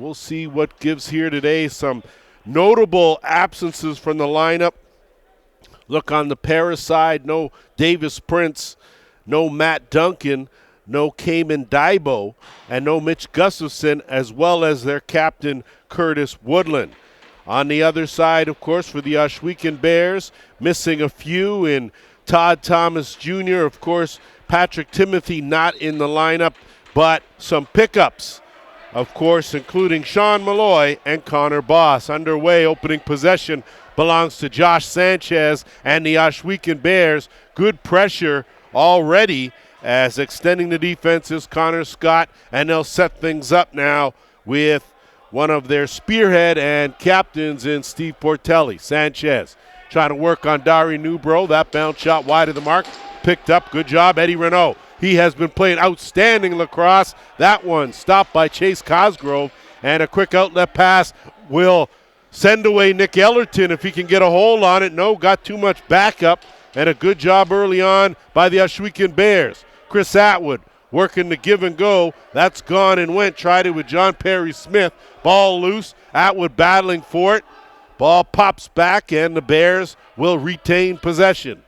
we'll see what gives here today. Some notable absences from the lineup. Look on the Paris side, no Davis Prince, no Matt Duncan, no Cayman Daibo, and no Mitch Gustafson, as well as their captain, Curtis Woodland. On the other side, of course, for the Ohsweken Bears, missing a few in Todd Thomas Jr., of course, Patrick Timothy not in the lineup, but some pickups, of course, including Sean Malloy and Connor Boss. Underway, opening possession belongs to Josh Sanchez and the Ohsweken Bears. Good pressure already as extending the defense is Connor Scott, and they'll set things up now with one of their spearhead and captains in Steve Portelli. Sanchez trying to work on Dari Newbro. That bounce shot wide of the mark. Picked up. Good job, Eddie Renault. He has been playing outstanding lacrosse. That one stopped by Chase Cosgrove, and a quick outlet pass will send away Nick Ellerton if he can get a hold on it. No, got too much backup, and a good job early on by the Ohsweken Bears. Chris Atwood working to give and go. That's gone and went. Tried it with John Perry Smith. Ball loose. Atwood battling for it. Ball pops back, and the Bears will retain possession.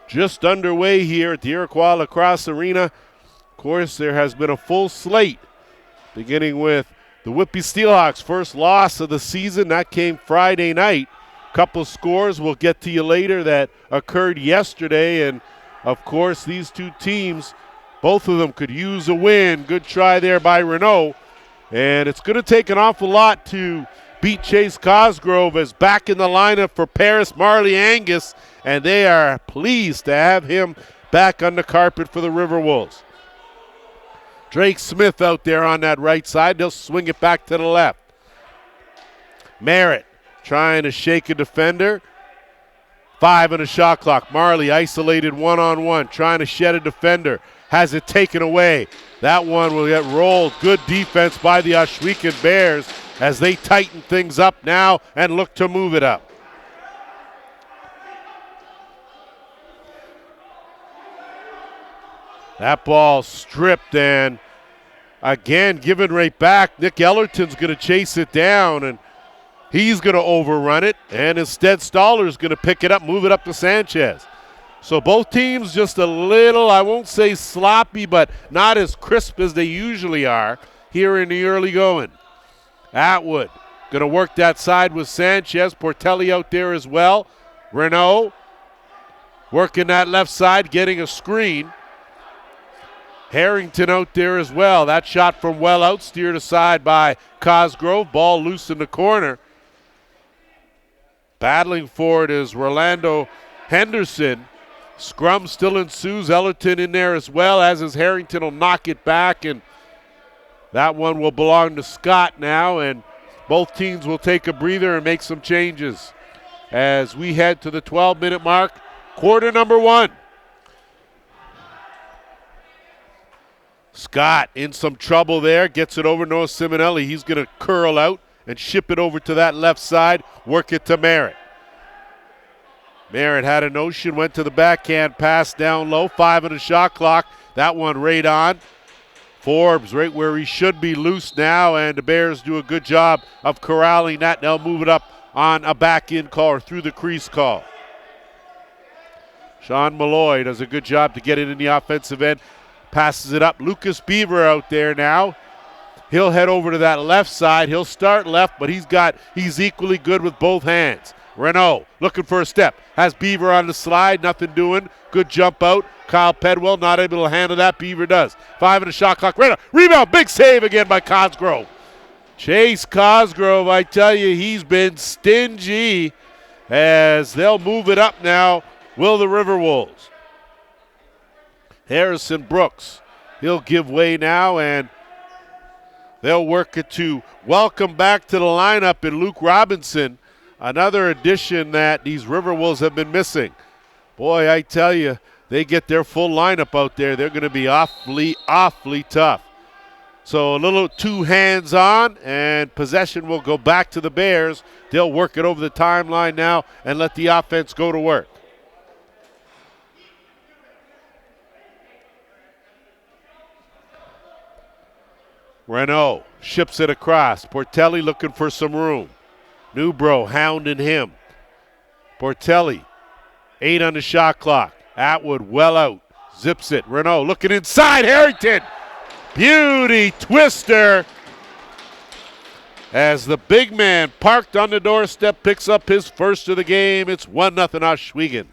Just underway here at the Iroquois Lacrosse Arena. Of course, there has been a full slate, beginning with the Whitby Steelhawks' first loss of the season. That came Friday night. Couple scores we'll get to you later that occurred yesterday, and of course, these two teams, both of them could use a win. Good try there by Renault. And it's going to take an awful lot to beat Chase Cosgrove as back in the lineup for Paris Marley Angus, and they are pleased to have him back on the carpet for the Riverwolves. Drake Smith out there on that right side. They'll swing it back to the left. Merritt trying to shake a defender. 5 on the shot clock. Marley isolated one-on-one, trying to shed a defender. Has it taken away. That one will get rolled. Good defense by the Ohsweken Bears as they tighten things up now and look to move it up. That ball stripped and again given right back. Nick Ellerton's going to chase it down, and he's going to overrun it, and instead Stoller's going to pick it up, move it up to Sanchez. So both teams just a little, I won't say sloppy, but not as crisp as they usually are here in the early going. Atwood going to work that side with Sanchez. Portelli out there as well. Renault working that left side, getting a screen. Harrington out there as well. That shot from well out, steered aside by Cosgrove. Ball loose in the corner. Battling for it is Rolando Henderson. Scrum still ensues. Ellerton in there as well, as is Harrington will knock it back, and that one will belong to Scott now, and both teams will take a breather and make some changes as we head to the 12-minute mark, quarter number 1. Scott in some trouble there, gets it over Noah Simonelli. He's going to curl out and ship it over to that left side, work it to Merritt. Merritt had a notion, went to the backhand pass down low, 5 on the shot clock. That one right on. Forbes right where he should be, loose now, and the Bears do a good job of corralling that. They'll move it up on a back-in call or through the crease call. Sean Malloy does a good job to get it in the offensive end. Passes it up. Lucas Beaver out there now. He'll head over to that left side. He'll start left, but he's equally good with both hands. Renault looking for a step. Has Beaver on the slide. Nothing doing. Good jump out. Kyle Pedwell not able to handle that. Beaver does. 5 on the shot clock. Renault. Rebound. Big save again by Cosgrove. Chase Cosgrove, I tell you, he's been stingy as they'll move it up now. Will the Riverwolves. Harrison Brooks. He'll give way now, and they'll work it to welcome back to the lineup in Luke Robinson. Another addition that these Riverwolves have been missing. Boy, I tell you, they get their full lineup out there, they're going to be awfully, awfully tough. So a little too hands-on, and possession will go back to the Bears. They'll work it over the timeline now and let the offense go to work. Renault ships it across. Portelli looking for some room. Newbro hounding him. Portelli, 8 on the shot clock. Atwood well out. Zips it. Renault looking inside. Harrington. Beauty twister. As the big man parked on the doorstep picks up his first of the game. It's 1-0 Ohsweken.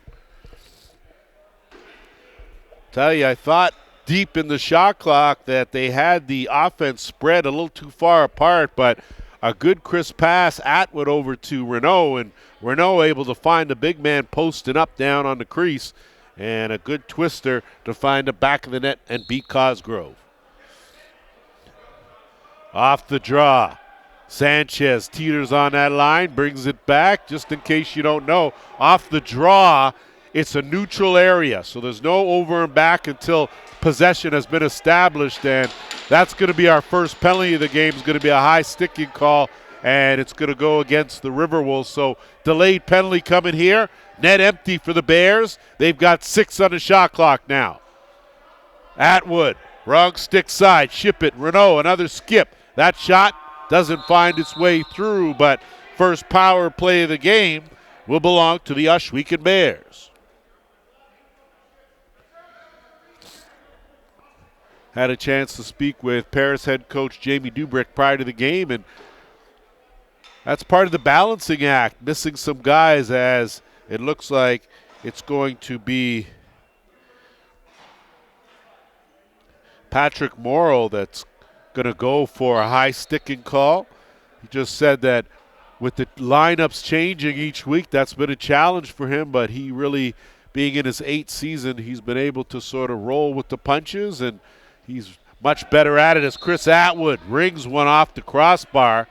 Tell you, I thought deep in the shot clock that they had the offense spread a little too far apart, but a good crisp pass, Atwood over to Renault, and Renault able to find the big man posting up down on the crease, and a good twister to find the back of the net and beat Cosgrove. Off the draw. Sanchez teeters on that line, brings it back. Just in case you don't know, off the draw, it's a neutral area, so there's no over and back until possession has been established, and that's going to be our first penalty of the game. It's going to be a high sticking call, and it's going to go against the Riverwolves. So delayed penalty coming here. Net empty for the Bears. They've got 6 on the shot clock now. Atwood, wrong stick side, ship it. Renault, another skip. That shot doesn't find its way through, but first power play of the game will belong to the Ohsweken Bears. Had a chance to speak with Paris head coach Jamie Dubrick prior to the game, and that's part of the balancing act, missing some guys, as it looks like it's going to be Patrick Morrow that's going to go for a high sticking call. He just said that with the lineups changing each week, that's been a challenge for him, but he really, being in his 8th season, he's been able to sort of roll with the punches, and he's much better at it as Chris Atwood rings one off the crossbar,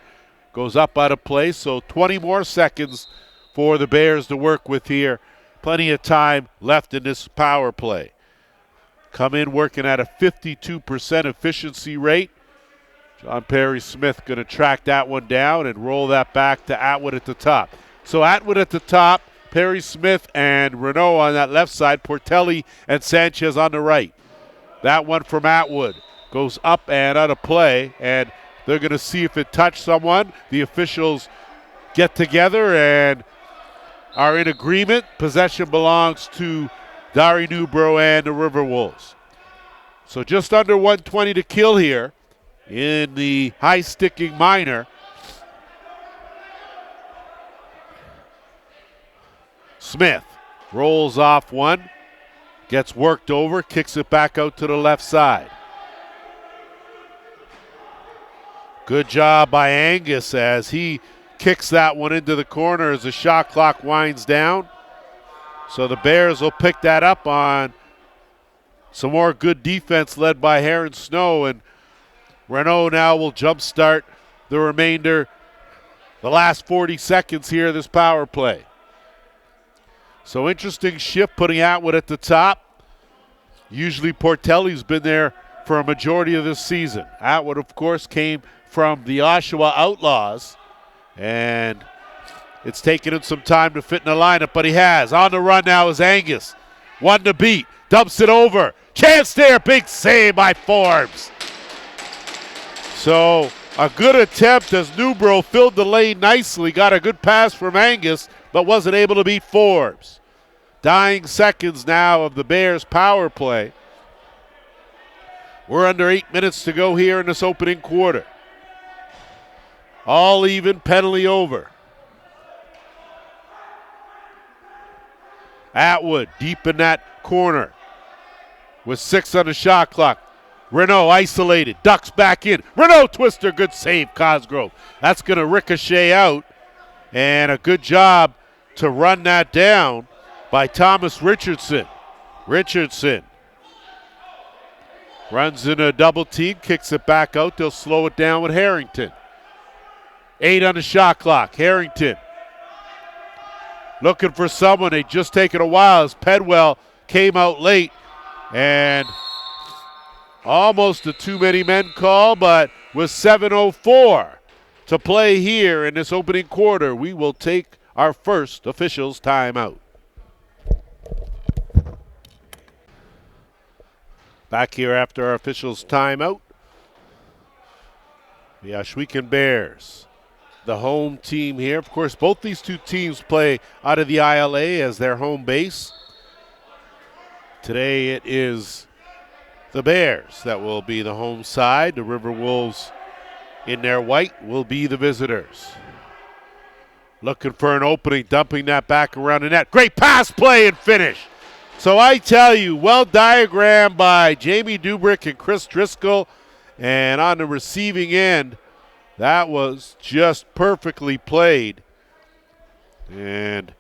goes up out of play. So 20 more seconds for the Bears to work with here. Plenty of time left in this power play. Come in working at a 52% efficiency rate. John Perry Smith going to track that one down and roll that back to Atwood at the top. So Atwood at the top, Perry Smith and Renault on that left side, Portelli and Sanchez on the right. That one from Atwood goes up and out of play, and they're going to see if it touched someone. The officials get together and are in agreement. Possession belongs to Dari Newbro and the Riverwolves. So just under 120 to kill here in the high-sticking minor. Smith rolls off one. Gets worked over, kicks it back out to the left side. Good job by Angus as he kicks that one into the corner as the shot clock winds down. So the Bears will pick that up on some more good defense led by Heron Snow, and Renault now will jumpstart the remainder, the last 40 seconds here of this power play. So interesting shift putting Atwood at the top. Usually Portelli's been there for a majority of this season. Atwood, of course, came from the Oshawa Outlaws, and it's taken him some time to fit in the lineup, but he has. On the run now is Angus. One to beat. Dumps it over. Chance there. Big save by Forbes. So a good attempt as Newbro filled the lane nicely. Got a good pass from Angus, but wasn't able to beat Forbes. Dying seconds now of the Bears power play. We're under 8 minutes to go here in this opening quarter. All even, penalty over. Atwood deep in that corner with 6 on the shot clock. Renault isolated, ducks back in. Renault twister, good save, Cosgrove. That's going to ricochet out, and a good job to run that down by Thomas Richardson. Richardson runs in a double team, kicks it back out. They'll slow it down with Harrington. 8 on the shot clock. Harrington looking for someone. They just taken a while as Pedwell came out late, and almost a too many men call, but with 7:04 to play here in this opening quarter, we will take our first officials timeout. Back here after our officials timeout. The Ohsweken Bears, the home team here. Of course, both these two teams play out of the ILA as their home base. Today it is the Bears that will be the home side. The Riverwolves in their white will be the visitors. Looking for an opening, dumping that back around the net. Great pass play and finish. So I tell you, well diagrammed by Jamie Dubrick and Chris Driscoll. And on the receiving end, that was just perfectly played. And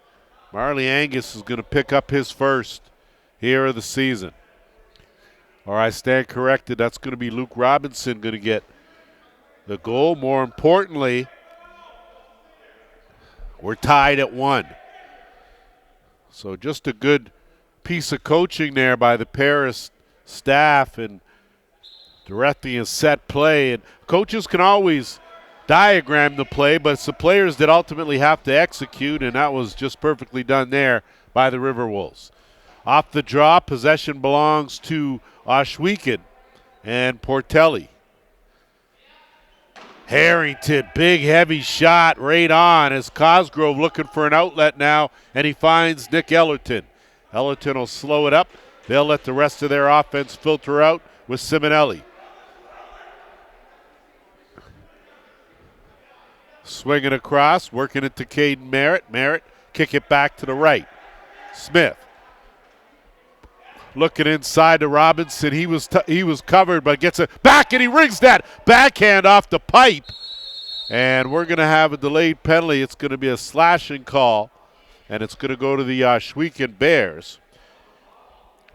Marley Angus is going to pick up his first here of the season. Or I stand corrected, that's going to be Luke Robinson going to get the goal. More importantly, we're tied at 1. So just a good piece of coaching there by the Paris staff and directing a set play. And coaches can always diagram the play, but it's the players that ultimately have to execute, and that was just perfectly done there by the Riverwolves. Off the draw, possession belongs to Ohsweken and Portelli. Harrington, big heavy shot right on as Cosgrove looking for an outlet now, and he finds Nick Ellerton. Ellerton will slow it up. They'll let the rest of their offense filter out with Simonelli. Swinging across, working it to Caden Merritt. Merritt, kick it back to the right. Smith. Looking inside to Robinson. He was covered, but gets it back, and he rings that backhand off the pipe. And we're going to have a delayed penalty. It's going to be a slashing call, and it's going to go to the Ohsweken Bears.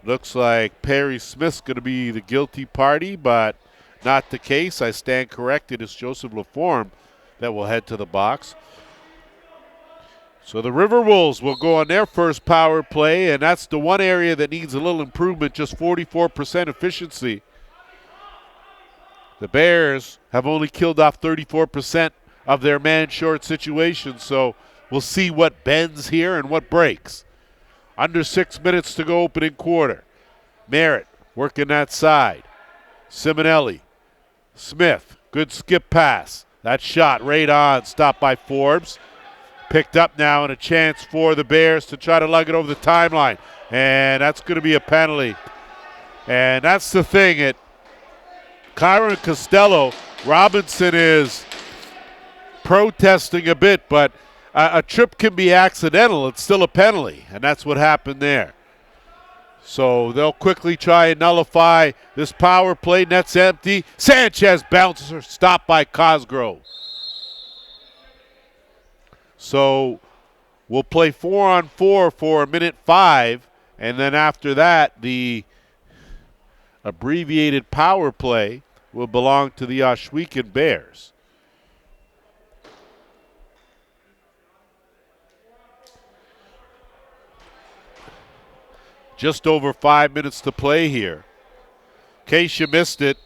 Looks like Perry Smith's going to be the guilty party, but not the case. I stand corrected. It's Joseph Laforme that will head to the box. So the Riverwolves will go on their first power play, and that's the one area that needs a little improvement, just 44% efficiency. The Bears have only killed off 34% of their man-short situations, so we'll see what bends here and what breaks. Under 6 minutes to go opening quarter. Merritt working that side. Simonelli. Smith, good skip pass. That shot right on, stopped by Forbes. Picked up now and a chance for the Bears to try to lug it over the timeline. And that's going to be a penalty. And that's the thing. At Kyron Costello, Robinson is protesting a bit, but a trip can be accidental. It's still a penalty, and that's what happened there. So they'll quickly try and nullify this power play. Net's empty. Sanchez bouncer, stopped by Cosgrove. So we'll play 4-on-4 for 1:05, and then after that, the abbreviated power play will belong to the Ohsweken Bears. Just over 5 minutes to play here. In case you missed it,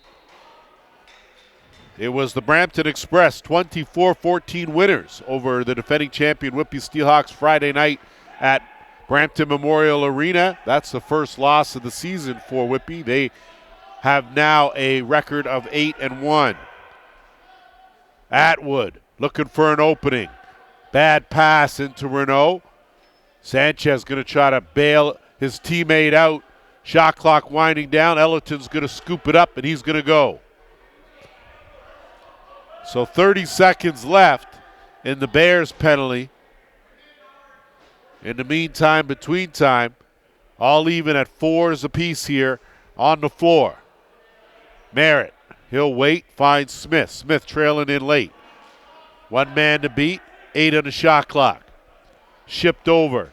it was the Brampton Express 24-14 winners over the defending champion Whitby Steelhawks Friday night at Brampton Memorial Arena. That's the first loss of the season for Whitby. They have now a record of 8-1. Atwood looking for an opening. Bad pass into Renault. Sanchez going to try to bail his teammate out. Shot clock winding down. Ellerton's going to scoop it up, and he's going to go. So 30 seconds left in the Bears penalty. In the meantime, between time, all even at 4s apiece here on the floor. Merritt, he'll wait, finds Smith. Smith trailing in late. One man to beat, 8 on the shot clock. Shipped over.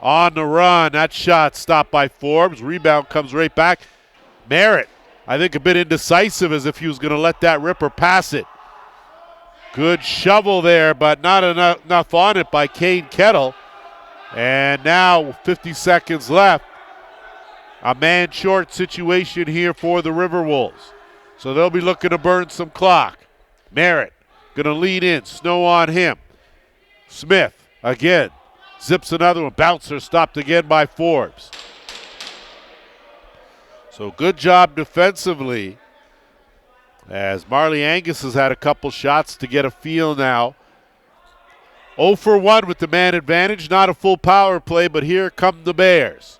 On the run, that shot stopped by Forbes. Rebound comes right back. Merritt, I think a bit indecisive, as if he was going to let that rip or pass it. Good shovel there, but not enough on it by Kane Kettle. And now 50 seconds left. A man-short situation here for the Riverwolves. So they'll be looking to burn some clock. Merritt going to lead in. Snow on him. Smith again. Zips another one. Bouncer stopped again by Forbes. So good job defensively as Marley Angus has had a couple shots to get a feel now. 0 for 1 with the man advantage. Not a full power play, but here come the Bears.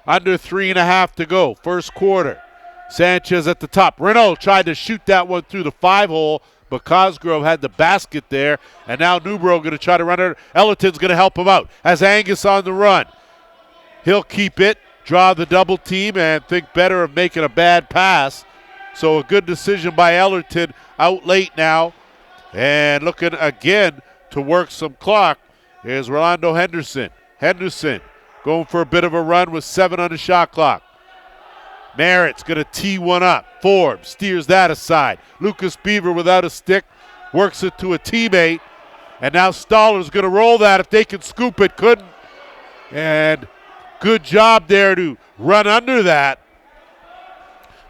Under 3.5 to go, first quarter. Sanchez at the top. Renault tried to shoot that one through the 5-hole, but Cosgrove had the basket there, and now Newbro going to try to run it. Ellerton's going to help him out as Angus on the run. He'll keep it, draw the double team, and think better of making a bad pass. So a good decision by Ellerton out late now. And looking again to work some clock is Rolando Henderson. Henderson going for a bit of a run with 7 on the shot clock. Merritt's going to tee one up. Forbes steers that aside. Lucas Beaver without a stick works it to a teammate. And now Stoller's going to roll that. If they can scoop it, couldn't. And good job there to run under that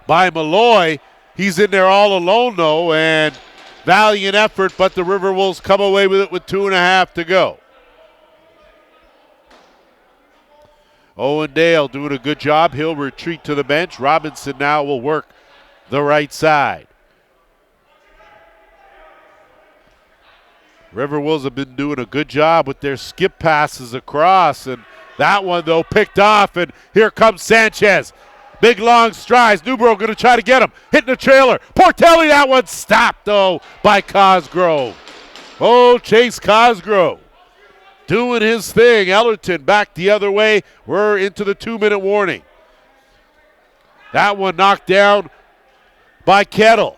by Malloy. He's in there all alone, though, and valiant effort, but the Riverwolves come away with it with 2.5 to go. Owen Dale doing a good job. He'll retreat to the bench. Robinson now will work the right side. Riverwolves have been doing a good job with their skip passes across, and that one, though, picked off, and here comes Sanchez. Big long strides. Newbro going to try to get him. Hitting the trailer. Portelli, that one stopped, though, by Cosgrove. Oh, Chase Cosgrove doing his thing. Ellerton back the other way. We're into the 2-minute warning. That one knocked down by Kettle.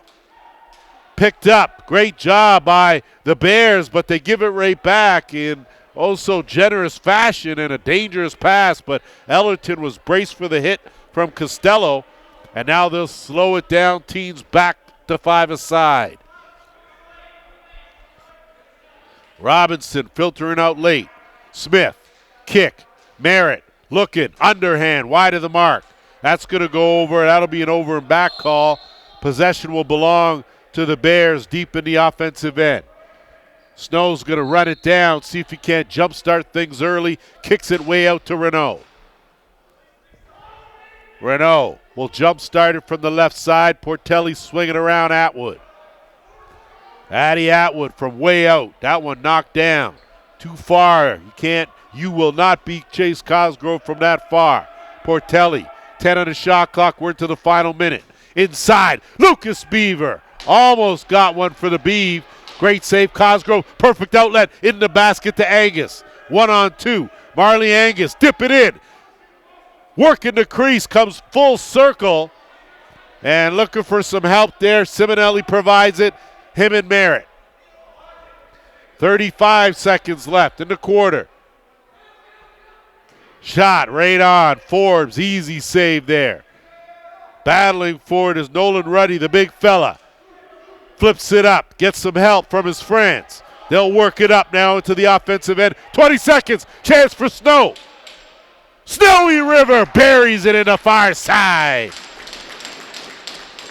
Picked up. Great job by the Bears, but they give it right back in also generous fashion and a dangerous pass, but Ellerton was braced for the hit from Costello, and now they'll slow it down. Teams back to 5-a-side. Robinson filtering out late. Smith, kick. Merritt looking, underhand, wide of the mark. That's going to go over. That'll be an over and back call. Possession will belong to the Bears deep in the offensive end. Snow's going to run it down, see if he can't jumpstart things early. Kicks it way out to Renault. Renault will jumpstart it from the left side. Portelli swinging around Atwood. Addy Atwood from way out. That one knocked down. Too far. You will not beat Chase Cosgrove from that far. Portelli, 10 on the shot clock. We're into the final minute. Inside, Lucas Beaver. Almost got one for the Beav. Great save, Cosgrove. Perfect outlet in the basket to Angus. 1-on-2. Marley Angus, dip it in. Working the crease, comes full circle. And looking for some help there. Simonelli provides it. Him and Merritt. 35 seconds left in the quarter. Shot right on. Forbes, easy save there. Battling for it is Nolan Ruddy, the big fella. Flips it up, gets some help from his friends. They'll work it up now into the offensive end. 20 seconds, chance for Snow. Snowy River buries it in the far side.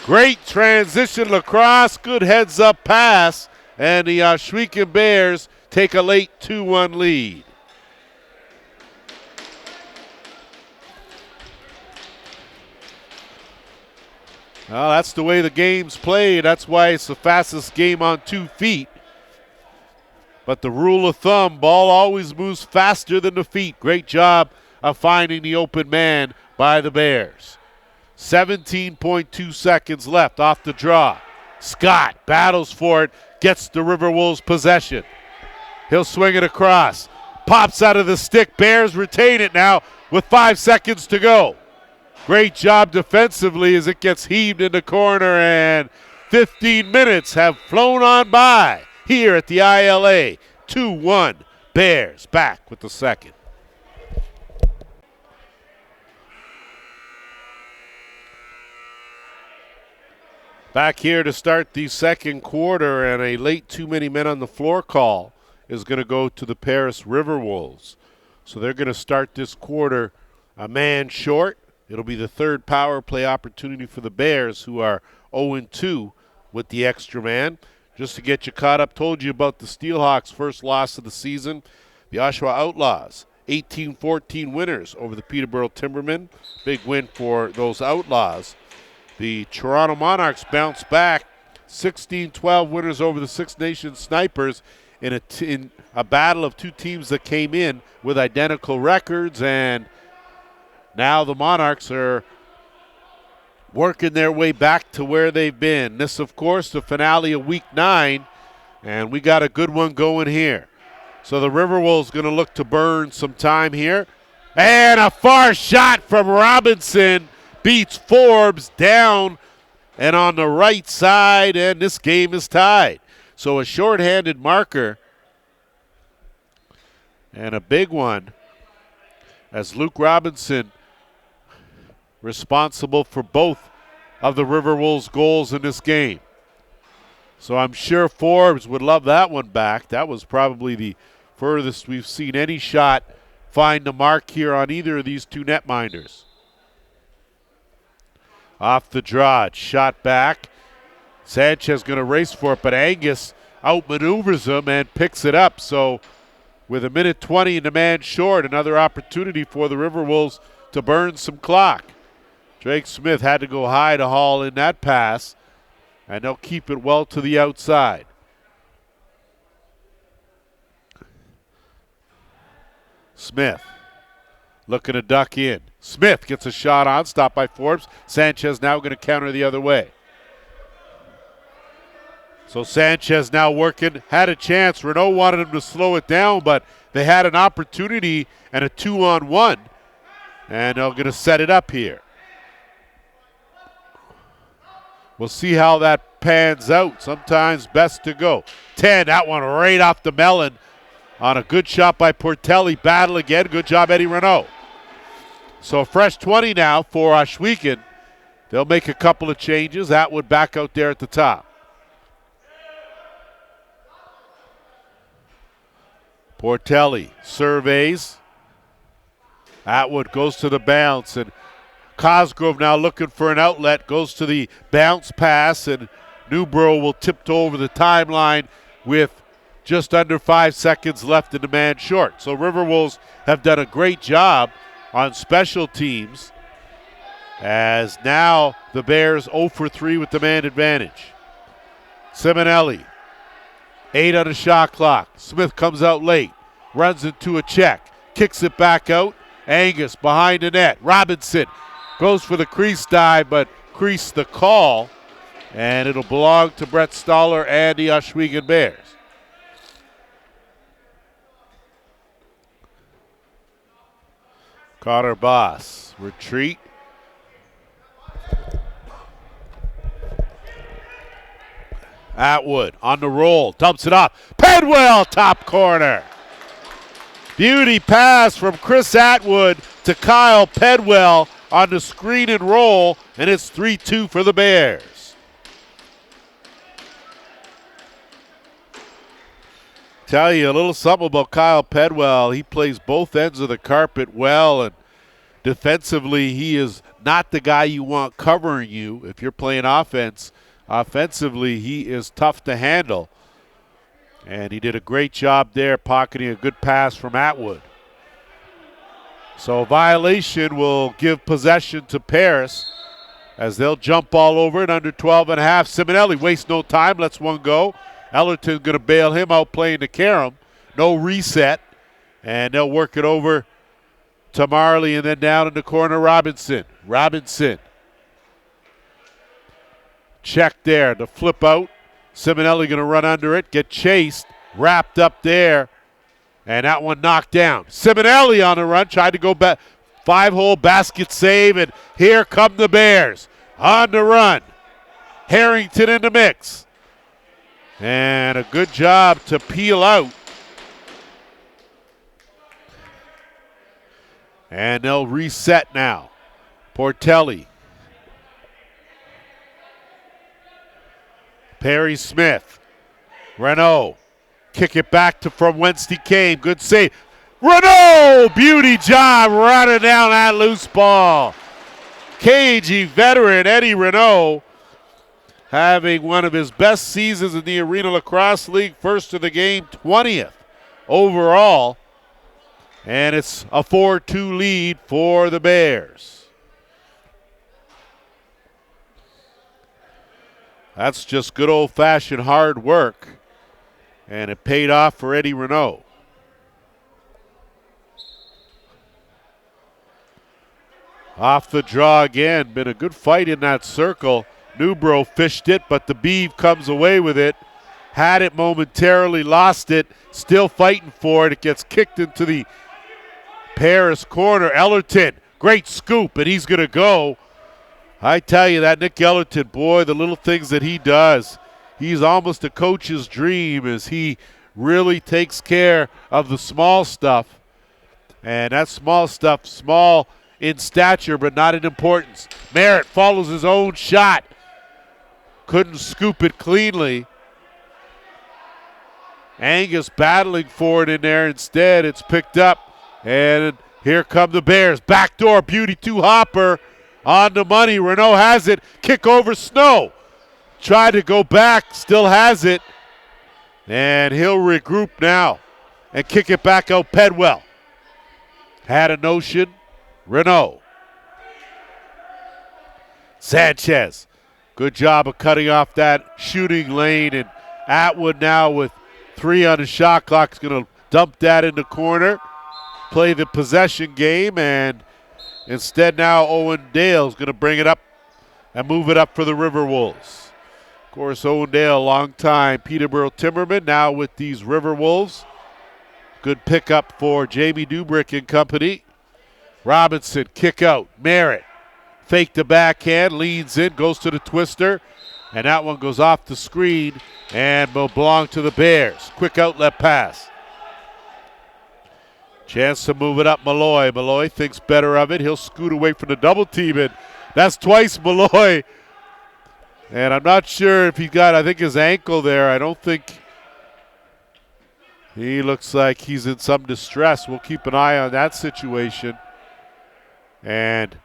Great transition lacrosse, good heads-up pass, and the Ohsweken Bears take a late 2-1 lead. Well, that's the way the game's played. That's why it's the fastest game on 2 feet. But the rule of thumb, ball always moves faster than the feet. Great job of finding the open man by the Bears. 17.2 seconds left off the draw. Scott battles for it, gets the Riverwolves possession. He'll swing it across. Pops out of the stick. Bears retain it now with 5 seconds to go. Great job defensively as it gets heaved in the corner, and 15 minutes have flown on by here at the ILA. 2-1, Bears back with the second. Back here to start the second quarter, and a late too many men on the floor call is going to go to the Paris Riverwolves. So they're going to start this quarter a man short. It'll be the third power play opportunity for the Bears, who are 0-2 with the extra man. Just to get you caught up, told you about the Steelhawks' first loss of the season. The Oshawa Outlaws, 18-14 winners over the Peterborough Timbermen. Big win for those Outlaws. The Toronto Monarchs bounced back 16-12 winners over the Six Nations Snipers in a battle of two teams that came in with identical records, and now the Monarchs are working their way back to where they've been. This, of course, the finale of Week 9, and we got a good one going here. So the Riverwolves going to look to burn some time here. And a far shot from Robinson beats Forbes down and on the right side, and this game is tied. So a shorthanded marker and a big one as Luke Robinson responsible for both of the Riverwolves' goals in this game. So I'm sure Forbes would love that one back. That was probably the furthest we've seen any shot find the mark here on either of these two netminders. Off the draw, shot back. Sanchez going to race for it, but Angus outmaneuvers him and picks it up. So with 1:20 and a man short, another opportunity for the Riverwolves to burn some clock. Drake Smith had to go high to haul in that pass, and they'll keep it well to the outside. Smith looking to duck in. Smith gets a shot on, stopped by Forbes. Sanchez now going to counter the other way. So Sanchez now working, had a chance. Renault wanted him to slow it down, but they had an opportunity and a 2-on-1, and they're going to set it up here. We'll see how that pans out. Sometimes best to go. 10, that one right off the melon on a good shot by Portelli. Battle again. Good job, Eddie Renault. So a fresh 20 now for Ohsweken. They'll make a couple of changes. Atwood back out there at the top. Portelli surveys. Atwood goes to the bounce, and Cosgrove now looking for an outlet, goes to the bounce pass, and Newborough will tiptoe over the timeline with just under 5 seconds left in the man short. So Riverwolves have done a great job on special teams, as now the Bears 0 for 3 with the man advantage. Simonelli, 8 on the shot clock. Smith comes out late, runs into a check, kicks it back out. Angus behind the net. Robinson goes for the crease dive, but crease the call, and it'll belong to Brett Stoller and the Ohsweken Bears. Connor Boss, retreat. Atwood on the roll, dumps it off. Pedwell, top corner. Beauty pass from Chris Atwood to Kyle Pedwell on the screen and roll, and it's 3-2 for the Bears. Tell you a little something about Kyle Pedwell. He plays both ends of the carpet well, and defensively he is not the guy you want covering you if you're playing offense. Offensively, he is tough to handle. And he did a great job there pocketing a good pass from Atwood. So a violation will give possession to Paris as they'll jump all over it under 12 and a half. Simonelli wastes no time, lets one go. Ellerton's going to bail him out playing to Karam. No reset. And they'll work it over to Marley, and then down in the corner, Robinson. Robinson. Check there, the flip out. Simonelli going to run under it, get chased, wrapped up there, and that one knocked down. Simonelli on the run, tried to go back, 5-hole basket save, and here come the Bears on the run. Harrington in the mix. And a good job to peel out. And they'll reset now. Portelli. Perry Smith. Renault. Kick it back to from whence he came. Good save. Renault! Beauty job running down that loose ball. KG veteran Eddie Renault having one of his best seasons in the Arenalacrosseleague. First of the game, 20th overall. And it's a 4-2 lead for the Bears. That's just good old-fashioned hard work, and it paid off for Eddie Renault. Off the draw again. Been a good fight in that circle. Newbro fished it, but the Beeve comes away with it. Had it momentarily, lost it, still fighting for it. It gets kicked into the Paris corner. Ellerton, great scoop, and he's going to go. I tell you, that Nick Ellerton, boy, the little things that he does, he's almost a coach's dream as he really takes care of the small stuff. And that small stuff, small in stature but not in importance. Merritt follows his own shot. Couldn't scoop it cleanly. Angus battling for it in there. Instead, it's picked up. And here come the Bears. Backdoor beauty to Hopper. On the money. Renault has it. Kick over Snow. Tried to go back. Still has it. And he'll regroup now and kick it back out Pedwell. Had a notion. Renault. Sanchez. Good job of cutting off that shooting lane. And Atwood now with 3 on the shot clock is going to dump that in the corner. Play the possession game, and instead now Owen Dale is going to bring it up and move it up for the Riverwolves. Of course, Owen Dale, a long time Peterborough Timberman, now with these Riverwolves. Good pickup for Jamie Dubrick and company. Robinson, kick out. Merritt, fake the backhand, leans in, goes to the twister, and that one goes off the screen and will belong to the Bears. Quick outlet pass. Chance to move it up Malloy. Malloy thinks better of it. He'll scoot away from the double team, and that's twice Malloy. And I'm not sure if he got, I think, his ankle there. I don't think he looks like he's in some distress. We'll keep an eye on that situation. And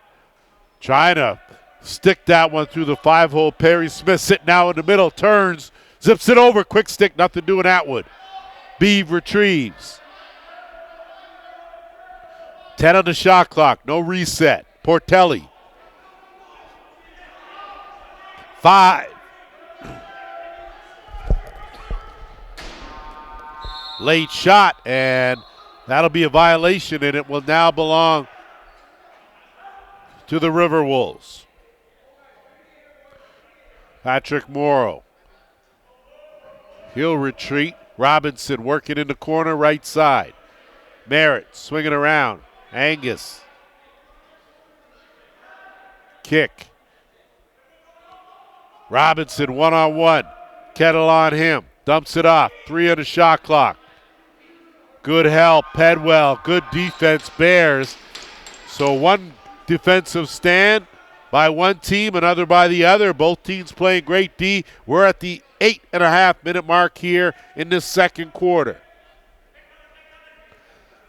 trying to stick that one through the 5-hole. Perry Smith sitting now in the middle, turns, zips it over, quick stick, nothing doing Atwood. Beeve retrieves. 10 on the shot clock, no reset. Portelli. 5. Late shot, and that'll be a violation, and it will now belong to the Riverwolves. Patrick Morrow. He'll retreat. Robinson working in the corner, right side. Merritt swinging around. Angus. Kick. Robinson one-on-one. Kettle on him. Dumps it off. 3 on the shot clock. Good help. Pedwell. Good defense. Bears. So one defensive stand by one team, another by the other. Both teams playing great D. We're at the 8.5-minute mark here in this second quarter.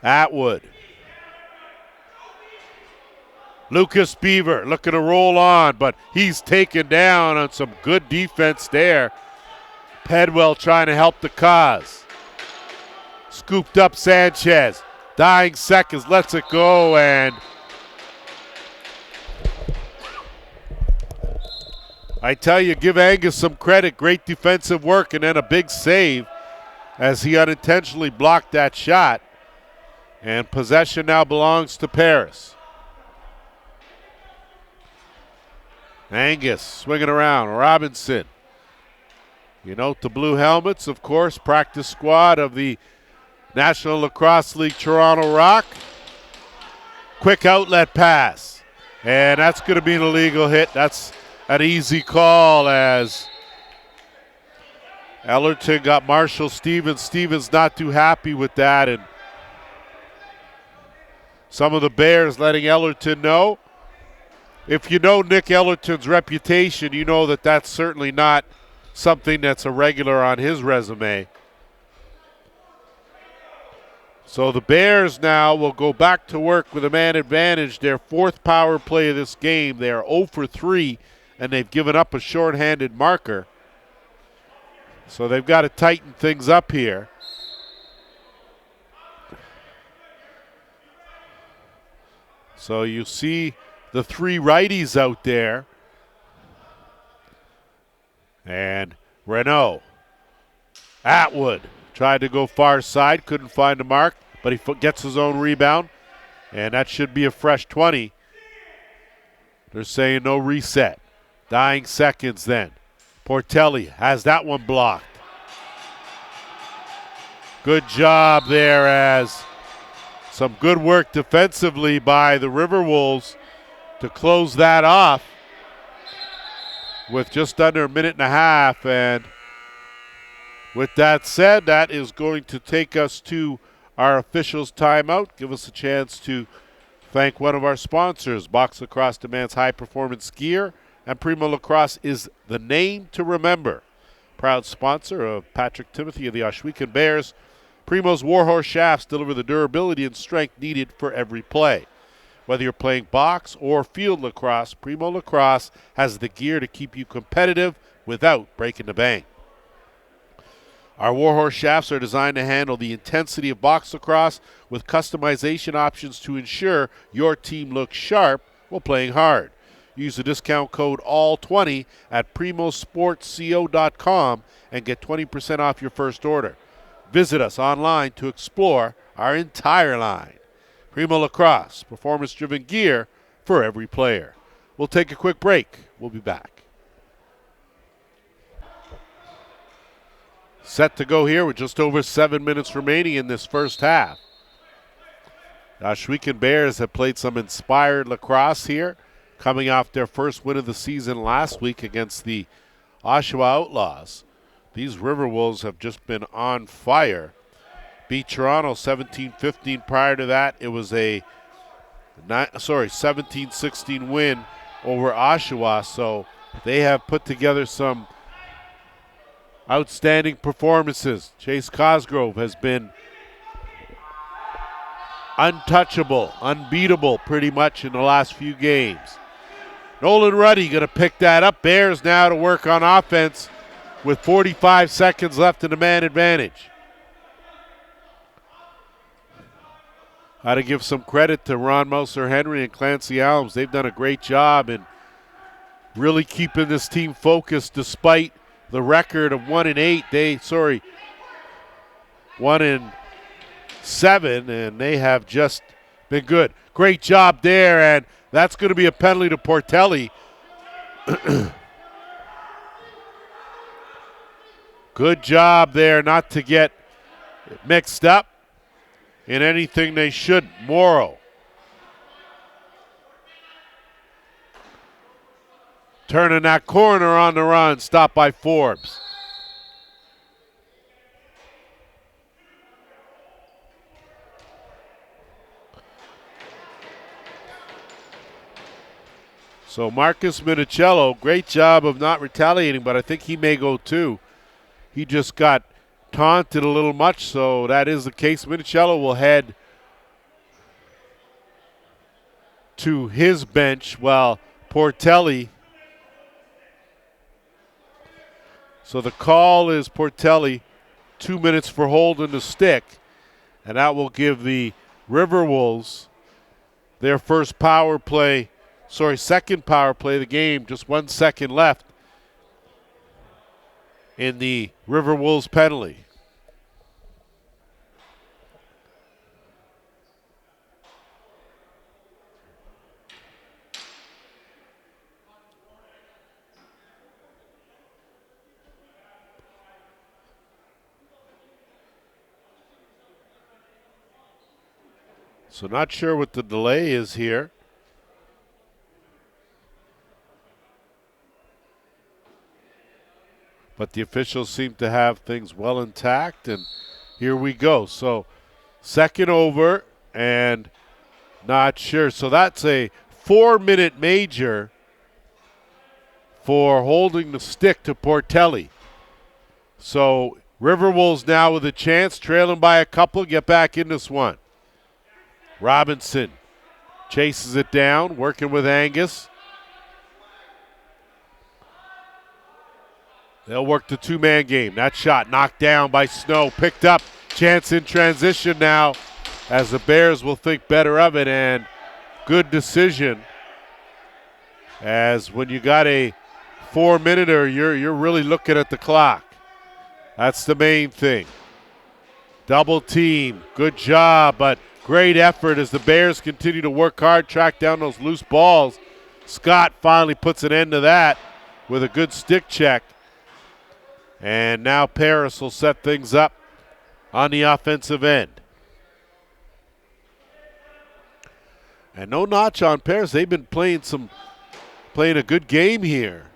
Atwood. Lucas Beaver looking to roll on, but he's taken down on some good defense there. Pedwell trying to help the cause. Scooped up Sanchez. Dying seconds, lets it go, and I tell you, give Angus some credit. Great defensive work and then a big save as he unintentionally blocked that shot. And possession now belongs to Paris. Angus swinging around. Robinson. You note the blue helmets, of course, practice squad of the National Lacrosse League Toronto Rock. Quick outlet pass. And that's going to be an illegal hit. That's an easy call as Ellerton got Marshall Stevens. Stevens not too happy with that. And some of the Bears letting Ellerton know. If you know Nick Ellerton's reputation, you know that that's certainly not something that's a regular on his resume. So the Bears now will go back to work with a man advantage. Their 4th power play of this game. They are 0 for 3, and they've given up a shorthanded marker. So they've got to tighten things up here. So you see the 3 righties out there. And Renault. Atwood tried to go far side, couldn't find the mark, but he gets his own rebound, and that should be a fresh 20. They're saying no reset. Dying seconds then. Portelli has that one blocked. Good job there, as some good work defensively by the Riverwolves to close that off with just under a minute and a half. And with that said, that is going to take us to our officials' timeout. Give us a chance to thank one of our sponsors. Box Lacrosse demands high-performance gear, and Primo Lacrosse is the name to remember. Proud sponsor of Patrick Timothy of the Ohsweken Bears. Primo's Warhorse shafts deliver the durability and strength needed for every play. Whether you're playing box or field lacrosse, Primo Lacrosse has the gear to keep you competitive without breaking the bank. Our Warhorse shafts are designed to handle the intensity of box lacrosse with customization options to ensure your team looks sharp while playing hard. Use the discount code ALL20 at primosportsco.com and get 20% off your first order. Visit us online to explore our entire line. Primo Lacrosse, performance-driven gear for every player. We'll take a quick break. We'll be back. Set to go here with just over 7 minutes remaining in this first half. The Ohsweken Bears have played some inspired lacrosse here, coming off their first win of the season last week against the Oshawa Outlaws. These Riverwolves have just been on fire. Beat Toronto 17-15. Prior to that, it was a 17-16 win over Oshawa. So they have put together some outstanding performances. Chase Cosgrove has been untouchable, unbeatable pretty much in the last few games. Nolan Ruddy going to pick that up. Bears now to work on offense with 45 seconds left in the man advantage. Got to give some credit to Ron Mouser-Henry and Clancy Alms. They've done a great job in really keeping this team focused despite the record of 1-8. 1-7, and they have just been good. Great job there, and that's going to be a penalty to Portelli. Good job there not to get mixed up in anything they shouldn't. Morrow. Turning that corner on the run, stopped by Forbes. So Marcus Minicello, great job of not retaliating, but I think he may go too. He just got taunted a little much, so that is the case. Minicello will head to his bench while Portelli. So the call is Portelli, 2 minutes for holding the stick, and that will give the Riverwolves their second power play of the game, just 1 second left in the Riverwolves penalty. So not sure what the delay is here. But the officials seem to have things well intact, and here we go. So second over, and not sure. So that's a 4-minute major for holding the stick to Portelli. So Riverwolves now with a chance, trailing by a couple, get back in this one. Robinson chases it down, working with Angus. They'll work the two-man game. That shot knocked down by Snow, picked up. Chance in transition now as the Bears will think better of it, and good decision as when you got a 4-minute, or you're really looking at the clock. That's the main thing. Double team, good job, but great effort as the Bears continue to work hard, track down those loose balls. Scott finally puts an end to that with a good stick check. And now Paris will set things up on the offensive end. And no notch on Paris. They've been playing a good game here.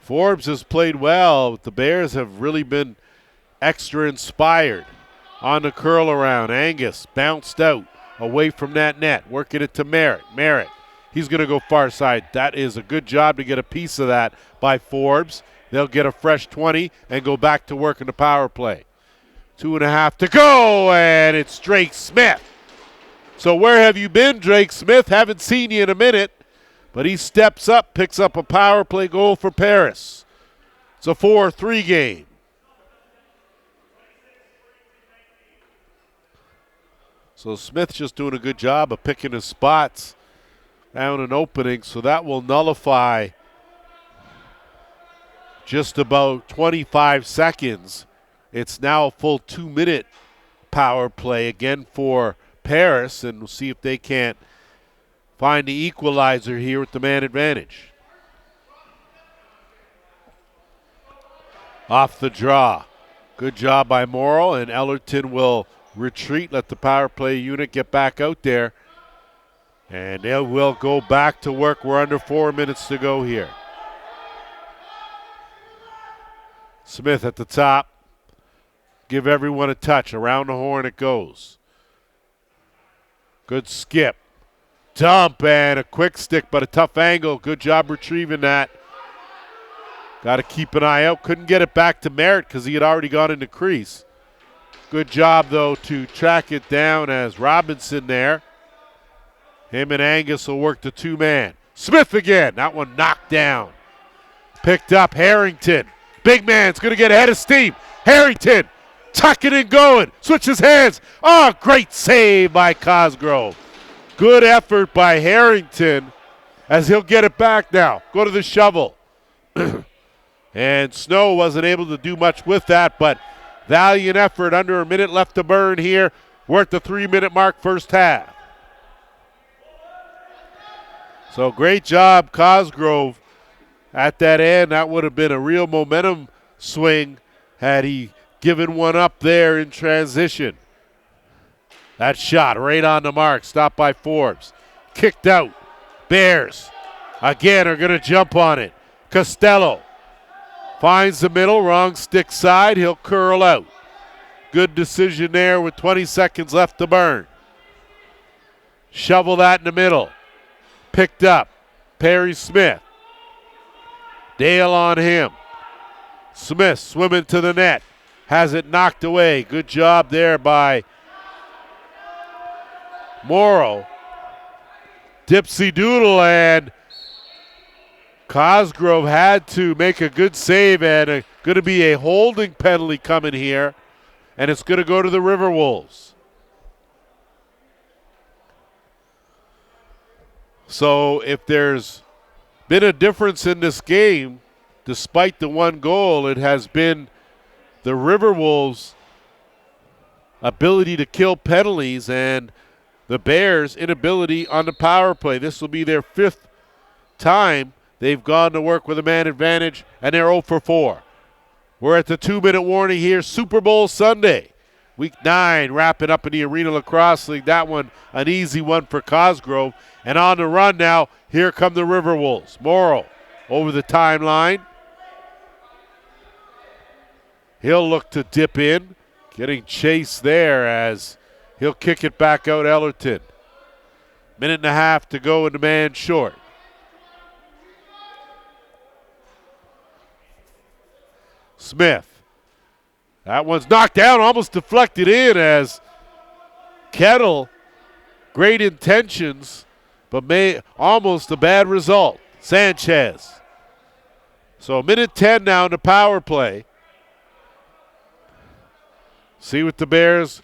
Forbes has played well. The Bears have really been extra inspired. On the curl around, Angus bounced out away from that net, working it to Merritt. Merritt, he's going to go far side. That is a good job to get a piece of that by Forbes. They'll get a fresh 20 and go back to work in the power play. 2.5 to go, and it's Drake Smith. So where have you been, Drake Smith? Haven't seen you in a minute, but he steps up, picks up a power play goal for Paris. It's a 4-3 game. So Smith's just doing a good job of picking his spots down an opening, so that will nullify just about 25 seconds. It's now a full 2-minute power play again for Paris, and we'll see if they can't find the equalizer here with the man advantage. Off the draw. Good job by Morrow, and Ellerton will retreat, let the power play unit get back out there, and they will go back to work. We're under 4 minutes to go here. Smith at the top. Give everyone a touch. Around the horn it goes. Good skip. Dump and a quick stick, but a tough angle. Good job retrieving that. Got to keep an eye out. Couldn't get it back to Merritt because he had already gone into crease. Good job, though, to track it down as Robinson there. Him and Angus will work the two-man. Smith again. That one knocked down. Picked up Harrington. Big man's going to get ahead of steam. Harrington tucking and going. Switches hands. Oh, great save by Cosgrove. Good effort by Harrington as he'll get it back now. Go to the shovel. And Snow wasn't able to do much with that, but valiant effort. Under a minute left to burn here. We're at the 3-minute mark, first half. So great job, Cosgrove, at that end. That would have been a real momentum swing had he given one up there in transition. That shot right on the mark, stopped by Forbes. Kicked out. Bears again are going to jump on it. Costello finds the middle, wrong stick side. He'll curl out. Good decision there with 20 seconds left to burn. Shovel that in the middle. Picked up. Perry Smith. Dale on him. Smith swimming to the net. Has it knocked away. Good job there by Morrow. Dipsy Doodle, and Cosgrove had to make a good save, and going to be a holding penalty coming here, and it's going to go to the Riverwolves. So if there's been a difference in this game, despite the one goal, it has been the Riverwolves' ability to kill penalties and the Bears' inability on the power play. This will be their 5th time they've gone to work with a man advantage, and they're 0 for 4. We're at the 2-minute warning here. Super Bowl Sunday, Week 9, wrapping up in the Arenalacrosseleague. That one, an easy one for Cosgrove. And on the run now, here come the Riverwolves. Morrow over the timeline. He'll look to dip in, getting chased there as he'll kick it back out Ellerton. 1.5 to go and the man short. Smith. That one's knocked down, almost deflected in as Kettle, great intentions, but almost a bad result. Sanchez. So 1:10 now in the power play. See what the Bears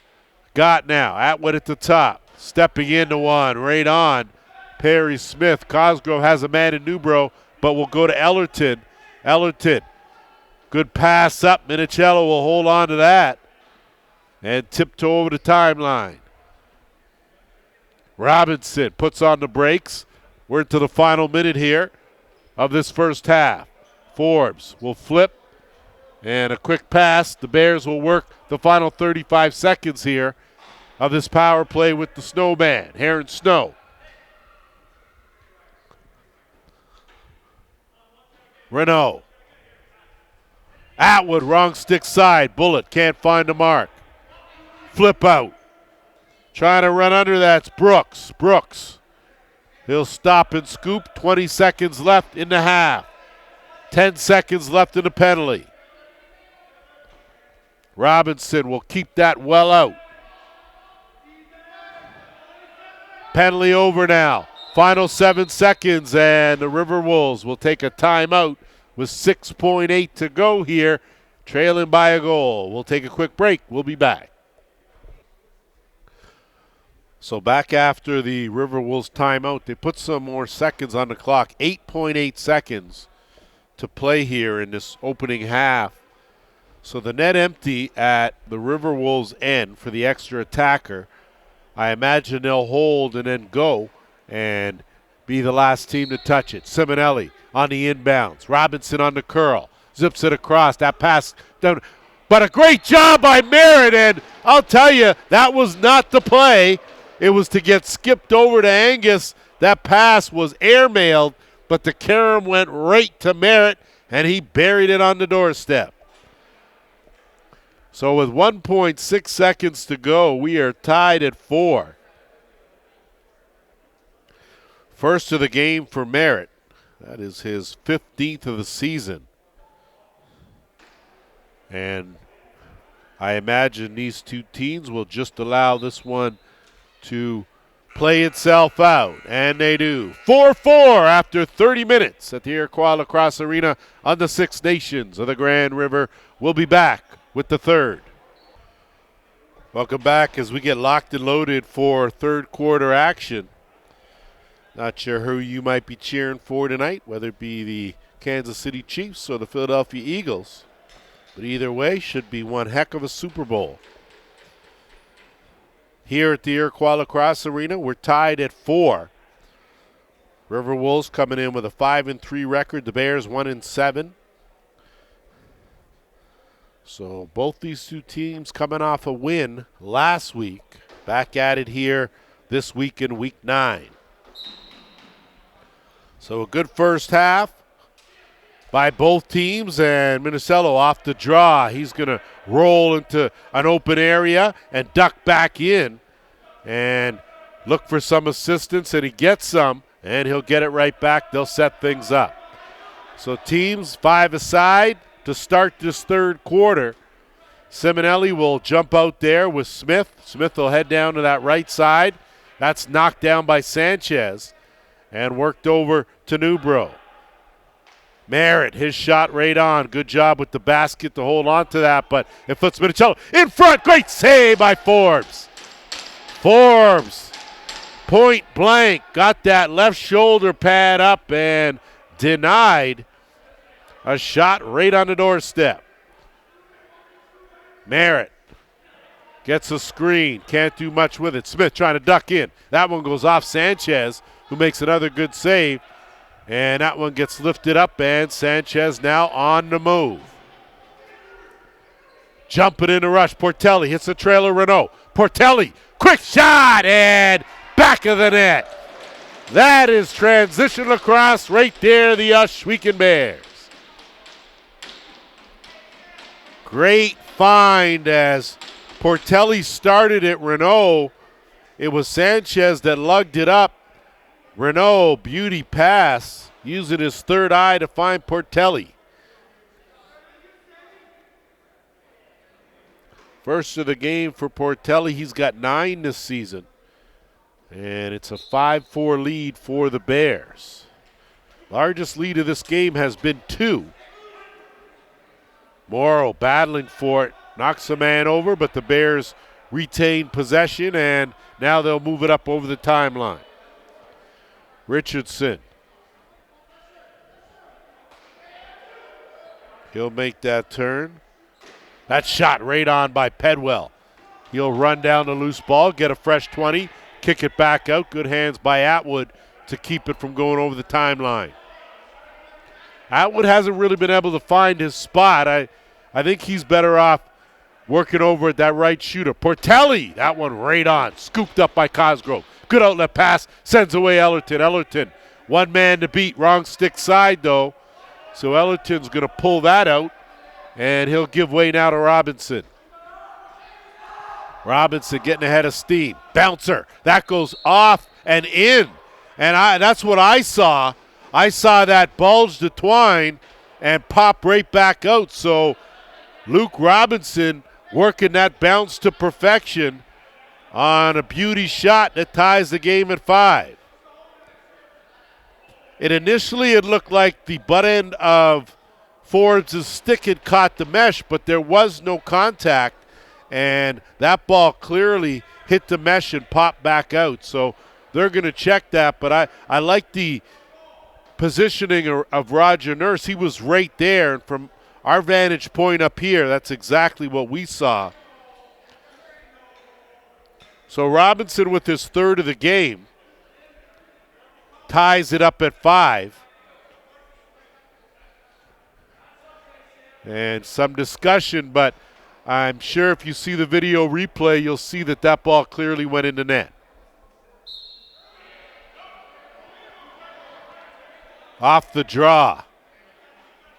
got now. Atwood at the top. Stepping into one. Right on. Perry Smith. Cosgrove has a man in Newbro, but will go to Ellerton. Ellerton, good pass up. Minicello will hold on to that and tiptoe over the timeline. Robinson puts on the brakes. We're into the final minute here of this first half. Forbes will flip and a quick pass. The Bears will work the final 35 seconds here of this power play with the snowman, Heron Snow. Renault. Atwood, wrong stick side. Bullet can't find the mark. Flip out. Trying to run under that's Brooks. Brooks. He'll stop and scoop. 20 seconds left in the half. 10 seconds left in the penalty. Robinson will keep that well out. Penalty over now. Final 7 seconds, and the Riverwolves will take a timeout with 6.8 to go here, trailing by a goal. We'll take a quick break. We'll be back. So back after the Riverwolves timeout, they put some more seconds on the clock. 8.8 seconds to play here in this opening half. So the net empty at the Riverwolves end for the extra attacker. I imagine they'll hold and then go and be the last team to touch it. Simonelli on the inbounds. Robinson on the curl. Zips it across. That pass down. But a great job by Merritt, and I'll tell you, that was not the play. It was to get skipped over to Angus. That pass was airmailed, but the carom went right to Merritt, and he buried it on the doorstep. So with 1.6 seconds to go, we are tied at 4. First of the game for Merritt. That is his 15th of the season. And I imagine these two teams will just allow this one to play itself out. And they do. 4-4 after 30 minutes at the Iroquois Lacrosse Arena on the Six Nations of the Grand River. We'll be back with the third. Welcome back as we get locked and loaded for third quarter action. Not sure who you might be cheering for tonight, whether it be the Kansas City Chiefs or the Philadelphia Eagles. But either way, should be one heck of a Super Bowl. Here at the Iroquois Lacrosse Arena, we're tied at 4. Riverwolves coming in with a 5-3 record. The Bears 1-7. So both these two teams coming off a win last week. Back at it here this week in week 9. So a good first half by both teams, and Minicello off the draw. He's going to roll into an open area and duck back in and look for some assistance, and he gets some, and he'll get it right back. They'll set things up. So teams 5 aside to start this third quarter. Simonelli will jump out there with Smith. Smith will head down to that right side. That's knocked down by Sanchez and worked over to Newbro. Merritt, his shot right on. Good job with the basket to hold on to that, but it puts Minicello in front. Great save by Forbes. Forbes, point blank, got that left shoulder pad up and denied a shot right on the doorstep. Merritt gets a screen, can't do much with it. Smith trying to duck in. That one goes off Sanchez, who makes another good save. And that one gets lifted up, and Sanchez now on the move. Jumping in a rush. Portelli hits the trailer Renault. Portelli, quick shot, and back of the net. That is transition lacrosse right there, the Ohsweken Bears. Great find as Portelli started at Renault. It was Sanchez that lugged it up. Renault, beauty pass, using his third eye to find Portelli. First of the game for Portelli. He's got 9 this season. And it's a 5-4 lead for the Bears. Largest lead of this game has been 2. Morrow battling for it. Knocks a man over, but the Bears retain possession, and now they'll move it up over the timeline. Richardson. He'll make that turn. That shot right on by Pedwell. He'll run down the loose ball, get a fresh 20, kick it back out. Good hands by Atwood to keep it from going over the timeline. Atwood hasn't really been able to find his spot. I think he's better off working over at that right shooter. Portelli, that one right on, scooped up by Cosgrove. Good outlet pass, sends away Ellerton. Ellerton, one man to beat, wrong stick side though. So Ellerton's going to pull that out, and he'll give way now to Robinson. Robinson getting ahead of steam. Bouncer, that goes off and in. And that's what I saw. I saw that bulge to Twine and pop right back out. So Luke Robinson working that bounce to perfection on a beauty shot that ties the game at 5. Initially it looked like the butt end of Forbes' stick had caught the mesh, but there was no contact, and that ball clearly hit the mesh and popped back out. So they're going to check that, but I like the positioning of Roger Nurse. He was right there, and from our vantage point up here, that's exactly what we saw. So Robinson with his third of the game ties it up at 5. And some discussion, but I'm sure if you see the video replay, you'll see that that ball clearly went in the net. Off the draw.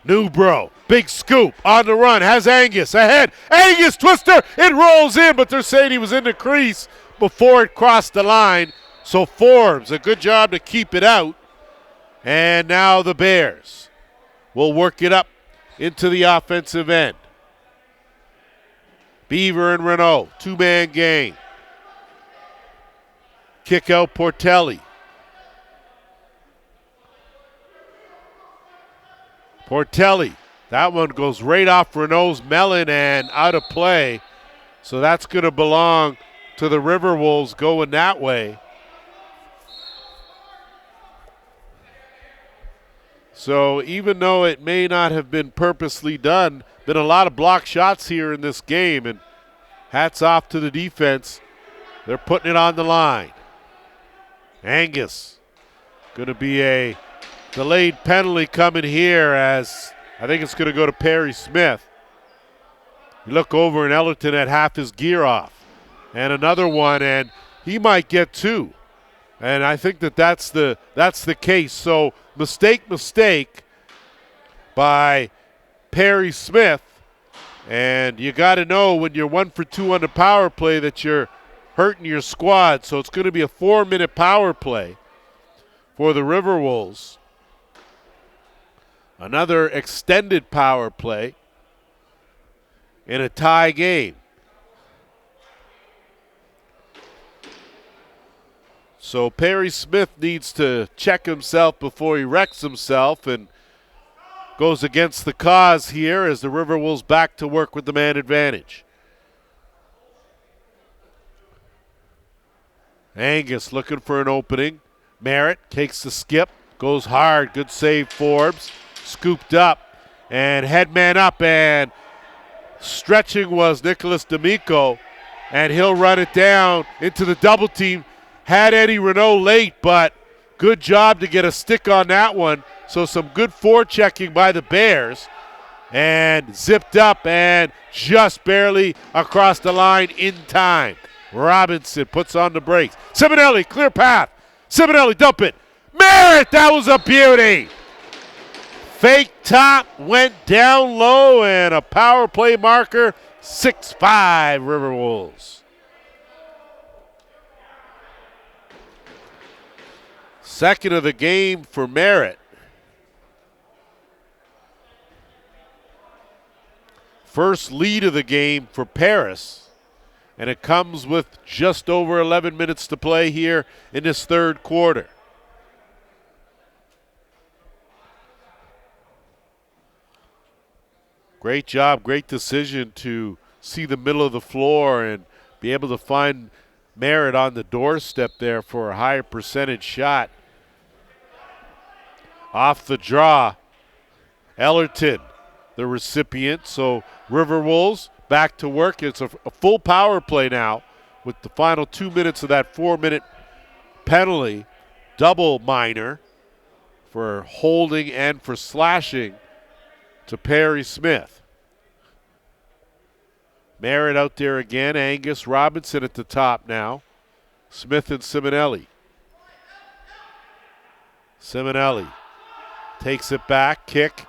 Newbro, big scoop, on the run, has Angus ahead. Angus, twister, it rolls in, but they're saying he was in the crease before it crossed the line. So Forbes, a good job to keep it out. And now the Bears will work it up into the offensive end. Beaver and Renault, two-man game. Kick out Portelli. Portelli, that one goes right off Renault's melon and out of play. So that's going to belong to the Riverwolves going that way. So even though it may not have been purposely done, been a lot of block shots here in this game, and hats off to the defense. They're putting it on the line. Angus, going to be a delayed penalty coming here, as I think it's going to go to Perry Smith. You look over and Ellerton had half his gear off. And another one, and he might get 2. And I think that's the case. So mistake by Perry Smith. And you got to know when you're 1 for 2 on the power play that you're hurting your squad. So it's going to be a 4-minute power play for the Riverwolves. Another extended power play in a tie game. So Perry Smith needs to check himself before he wrecks himself and goes against the cause here as the Riverwolves back to work with the man advantage. Angus looking for an opening. Merritt takes the skip, goes hard, good save Forbes. Scooped up and headman up, and stretching was Nicholas D'Amico, and he'll run it down into the double team. Had Eddie Renault late, but good job to get a stick on that one. So some good forechecking by the Bears, and zipped up and just barely across the line in time. Robinson puts on the brakes. Simonelli, clear path. Simonelli, dump it. Merritt, that was a beauty. Fake top, went down low, and a power play marker, 6-5 Riverwolves. Second of the game for Merritt. First lead of the game for Paris, and it comes with just over 11 minutes to play here in this third quarter. Great job, great decision to see the middle of the floor and be able to find Merritt on the doorstep there for a higher percentage shot. Off the draw, Ellerton the recipient. So Riverwolves back to work. It's a full power play now with the final 2 minutes of that 4-minute penalty. Double minor for holding and for slashing to Perry Smith. Merritt out there again. Angus Robinson at the top now. Smith and Simonelli. Simonelli takes it back, kick.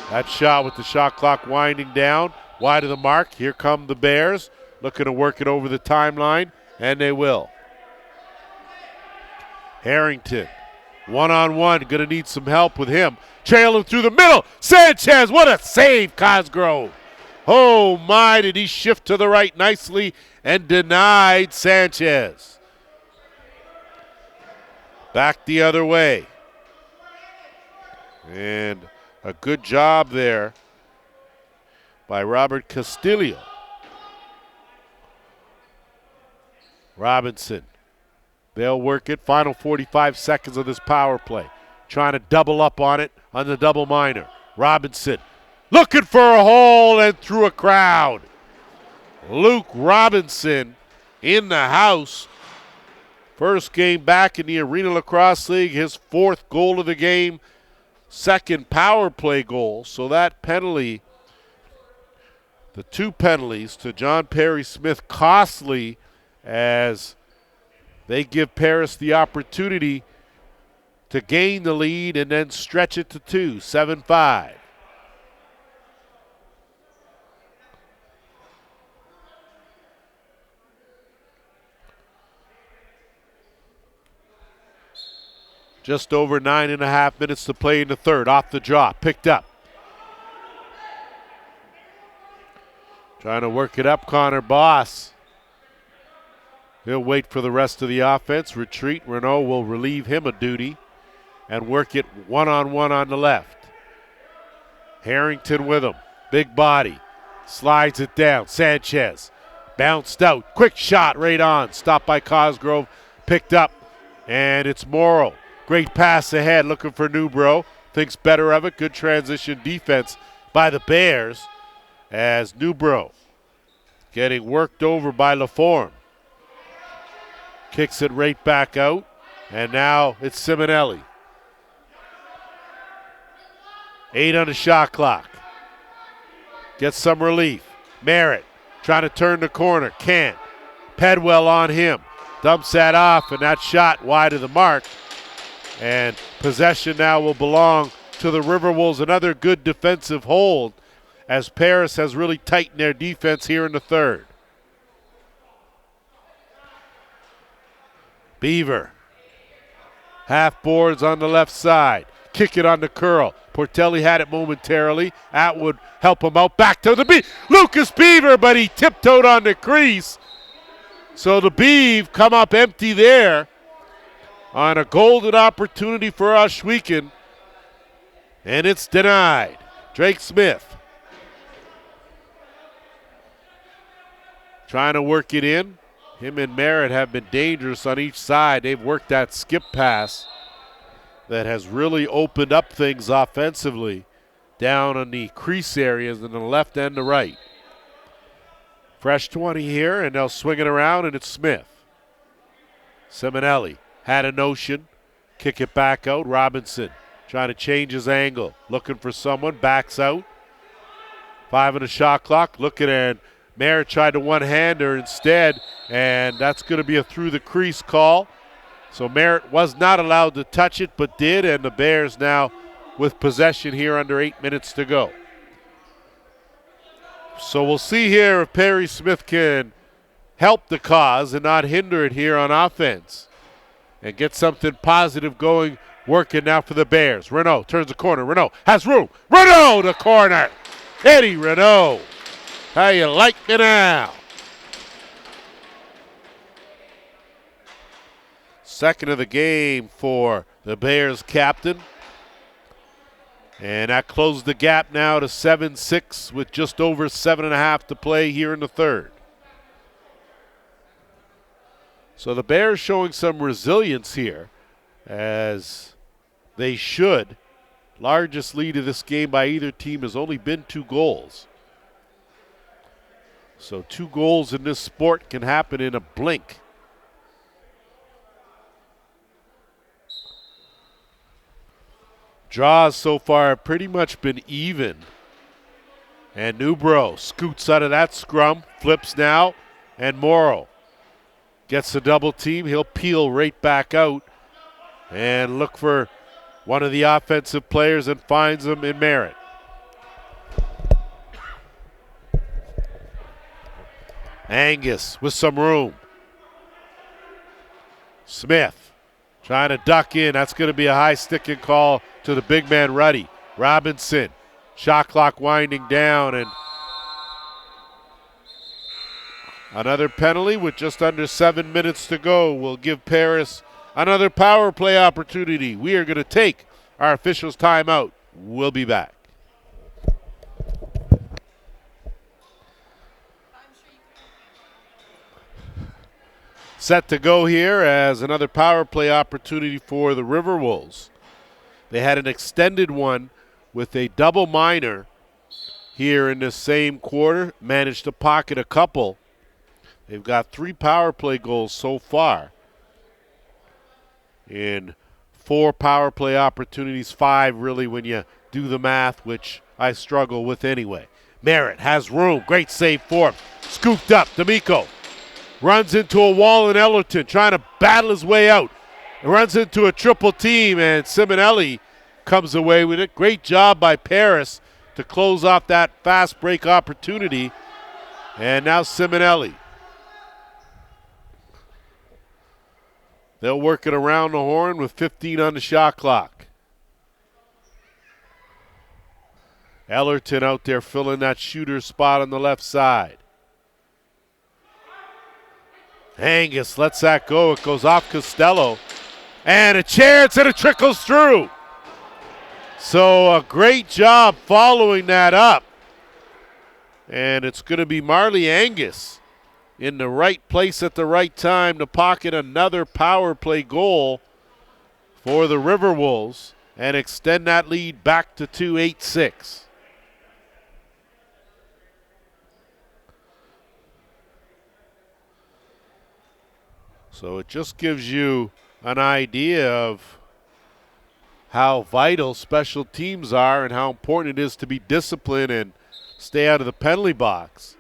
That shot with the shot clock winding down. Wide of the mark. Here come the Bears. Looking to work it over the timeline, and they will. Harrington, one-on-one, going to need some help with him. Trailing through the middle. Sanchez, what a save, Cosgrove. Oh, my, did he shift to the right nicely and denied Sanchez. Back the other way. And a good job there by Robert Castillo. Robinson. They'll work it. Final 45 seconds of this power play. Trying to double up on it on the double minor. Robinson looking for a hole and through a crowd. Luke Robinson in the house. First game back in the Arenalacrosseleague. His fourth goal of the game. Second power play goal. So that penalty, the two penalties to John Perry Smith, costly as they give Paris the opportunity to gain the lead and then stretch it to 2, 7-5. Just over 9.5 minutes to play in the third. Off the draw, picked up. Trying to work it up, Connor Boss. He'll wait for the rest of the offense. Retreat. Renault will relieve him of duty and work it one-on-one on the left. Harrington with him. Big body. Slides it down. Sanchez. Bounced out. Quick shot right on. Stopped by Cosgrove. Picked up. And it's Morrow. Great pass ahead. Looking for Newbro. Thinks better of it. Good transition defense by the Bears as Newbro getting worked over by LaForme. Kicks it right back out, and now it's Simonelli. 8 on the shot clock. Gets some relief. Merritt trying to turn the corner. Can't. Pedwell on him. Dumps that off, and that shot wide of the mark. And possession now will belong to the Riverwolves. Another good defensive hold as Paris has really tightened their defense here in the third. Beaver. Half boards on the left side. Kick it on the curl. Portelli had it momentarily. Atwood help him out. Back to the Beaver. Lucas Beaver, but he tiptoed on the crease. So the Beav come up empty there on a golden opportunity for Ohsweken. And it's denied. Drake Smith trying to work it in. Him and Merritt have been dangerous on each side. They've worked that skip pass that has really opened up things offensively down on the crease areas in the left and the right. Fresh 20 here, and they'll swing it around, and it's Smith. Simonelli had a notion. Kick it back out. Robinson trying to change his angle. Looking for someone. Backs out. 5 on the shot clock. Looking at Merritt tried to one-hander instead, and that's going to be a through-the-crease call. So Merritt was not allowed to touch it, but did, and the Bears now with possession here under 8 minutes to go. So we'll see here if Perry Smith can help the cause and not hinder it here on offense and get something positive going, working now for the Bears. Renault turns the corner. Renault has room. Renault to corner. Eddie Renault. How you like me now? Second of the game for the Bears captain. And that closed the gap now to 7-6 with just over 7.5 to play here in the third. So the Bears showing some resilience here, as they should. Largest lead of this game by either team has only been 2 goals. So 2 goals in this sport can happen in a blink. Draws so far have pretty much been even. And Newbro scoots out of that scrum, flips now, and Morrow gets the double team. He'll peel right back out and look for one of the offensive players and finds him in Merritt. Angus with some room. Smith trying to duck in. That's going to be a high sticking call to the big man Ruddy. Robinson, shot clock winding down, and another penalty with just under 7 minutes to go will give Paris another power play opportunity. We are going to take our officials' timeout. We'll be back. Set to go here as another power play opportunity for the Riverwolves. They had an extended one with a double minor here in this same quarter, managed to pocket a couple. They've got 3 power play goals so far in 4 power play opportunities, 5 really when you do the math, which I struggle with anyway. Merritt has room, great save for him. Scooped up, D'Amico runs into a wall in Ellerton, trying to battle his way out. Runs into a triple team, and Simonelli comes away with it. Great job by Paris to close off that fast break opportunity. And now Simonelli. They'll work it around the horn with 15 on the shot clock. Ellerton out there filling that shooter spot on the left side. Angus lets that go. It goes off Costello. And a chance, and it trickles through. So a great job following that up. And it's going to be Marley Angus in the right place at the right time to pocket another power play goal for the Riverwolves and extend that lead back to 2-8-6. So it just gives you an idea of how vital special teams are and how important it is to be disciplined and stay out of the penalty box.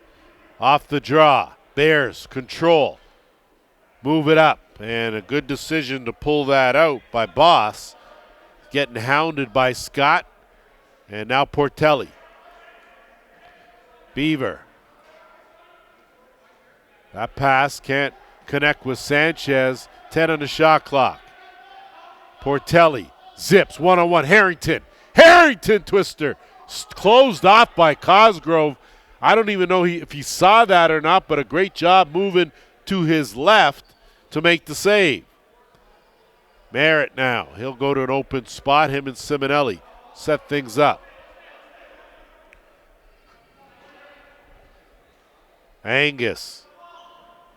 Off the draw, Bears control, move it up, and a good decision to pull that out by Boss. Getting hounded by Scott, and now Portelli. Beaver. That pass can't connect with Sanchez. 10 on the shot clock. Portelli zips one-on-one. Harrington twister. Closed off by Cosgrove. I don't even know if he saw that or not, but a great job moving to his left to make the save. Merritt now. He'll go to an open spot. Him and Simonelli set things up. Angus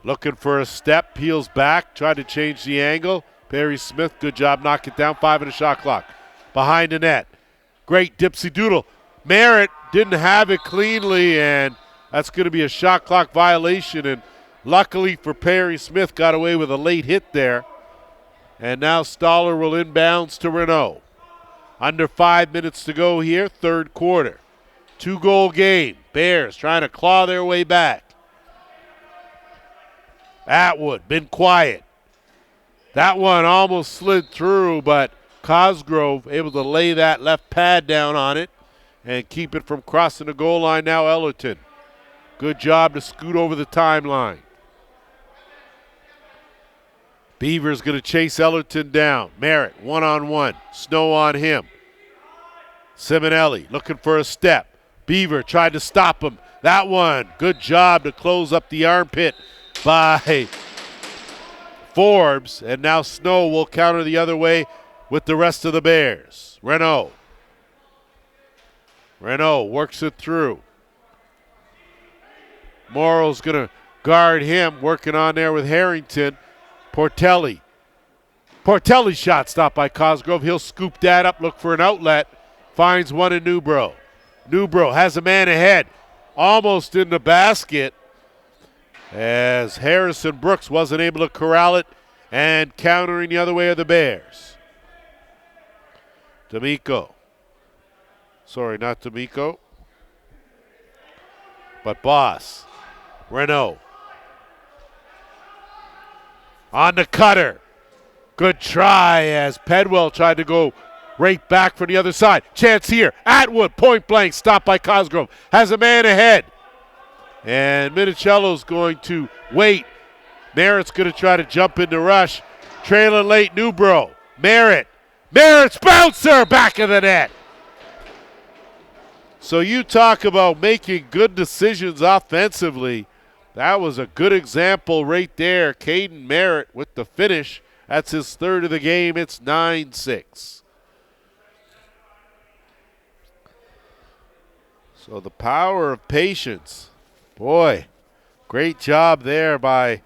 looking for a step, peels back, tried to change the angle. Perry Smith, good job, knock it down. 5 on the shot clock. Behind the net. Great dipsy doodle. Merritt didn't have it cleanly, and that's going to be a shot clock violation. And luckily for Perry Smith, got away with a late hit there. And now Stoller will inbounds to Renault. Under 5 minutes to go here, third quarter. 2-goal game. Bears trying to claw their way back. Atwood, been quiet. That one almost slid through, but Cosgrove able to lay that left pad down on it and keep it from crossing the goal line. Now Ellerton. Good job to scoot over the timeline. Beaver's going to chase Ellerton down. Merritt, one-on-one. Snow on him. Simonelli looking for a step. Beaver tried to stop him. That one, good job to close up the armpit by Forbes, and now Snow will counter the other way with the rest of the Bears. Renault works it through. Morrow's going to guard him, working on there with Harrington. Portelli shot stopped by Cosgrove. He'll scoop that up, look for an outlet, finds one in Newbro. Newbro has a man ahead, almost in the basket, as Harrison Brooks wasn't able to corral it, and countering the other way are the Bears. D'Amico. Sorry, not D'Amico, but Boss. Renault. On the cutter. Good try as Pedwell tried to go right back from the other side. Chance here. Atwood, point blank, stopped by Cosgrove. Has a man ahead. And Minicello's going to wait. Merritt's going to try to jump in the rush. Trailing late, Newbro. Merritt's bouncer, back of the net. So you talk about making good decisions offensively. That was a good example right there. Caden Merritt with the finish. That's his third of the game. It's 9-6. So the power of patience. Boy, great job there by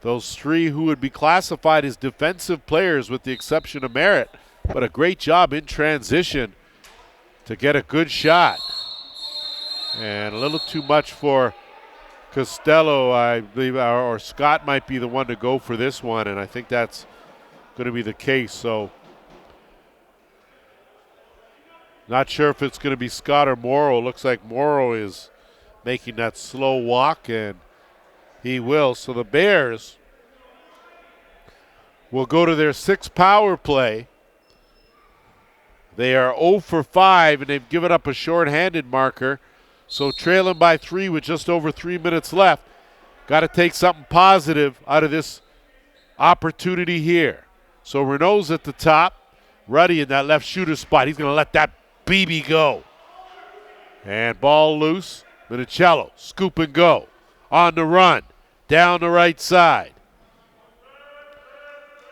those three who would be classified as defensive players with the exception of Merritt. But a great job in transition to get a good shot. And a little too much for Costello, I believe, or Scott might be the one to go for this one, and I think that's going to be the case. So not sure if it's going to be Scott or Morrow. Looks like Morrow is making that slow walk, and he will. So the Bears will go to their sixth power play. They are 0 for 5, and they've given up a short-handed marker. So trailing by 3 with just over 3 minutes left. Got to take something positive out of this opportunity here. So Renault's at the top. Ruddy in that left shooter spot. He's going to let that BB go. And ball loose. Minicello, scoop and go. On the run. Down the right side.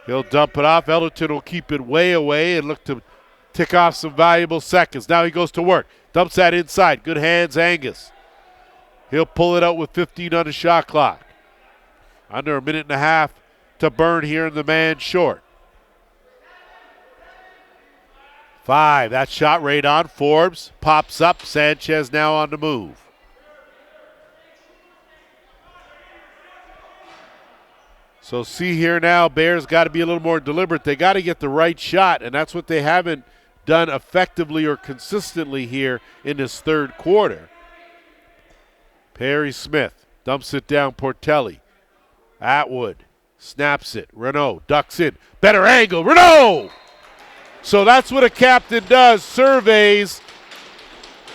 He'll dump it off. Ellerton will keep it way away and look to tick off some valuable seconds. Now he goes to work. Dumps that inside. Good hands, Angus. He'll pull it out with 15 on the shot clock. Under a minute and a half to burn here in the man short. 5. That shot right on. Forbes pops up. Sanchez now on the move. So see here now, Bears got to be a little more deliberate. They got to get the right shot, and that's what they haven't done effectively or consistently here in this third quarter. Perry Smith dumps it down. Portelli. Atwood snaps it. Renault ducks in. Better angle. Renault! So that's what a captain does. Surveys.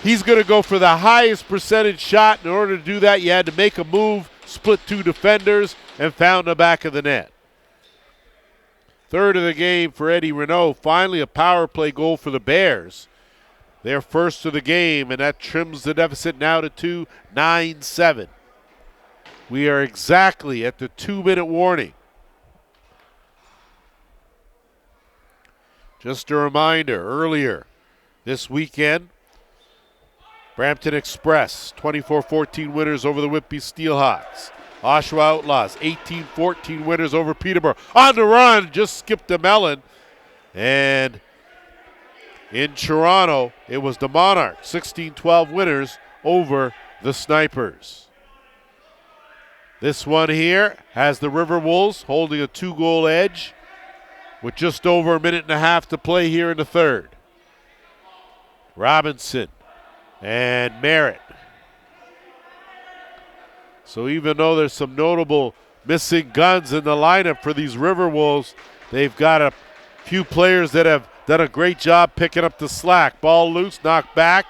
He's going to go for the highest percentage shot. In order to do that, you had to make a move, split two defenders, and found the back of the net. Third of the game for Eddie Renault. Finally a power play goal for the Bears. Their first of the game, and that trims the deficit now to 2, 9-7. We are exactly at the 2-minute warning. Just a reminder, earlier this weekend, Brampton Express, 24-14 winners over the Whitby Steelhawks. Oshawa Outlaws, 18-14 winners over Peterborough. On the run, just skipped the melon. And in Toronto, it was the Monarchs, 16-12 winners over the Snipers. This one here has the Riverwolves holding a 2-goal edge with just over a minute and a half to play here in the third. Robinson and Merritt. So even though there's some notable missing guns in the lineup for these Riverwolves, they've got a few players that have done a great job picking up the slack. Ball loose, knocked back.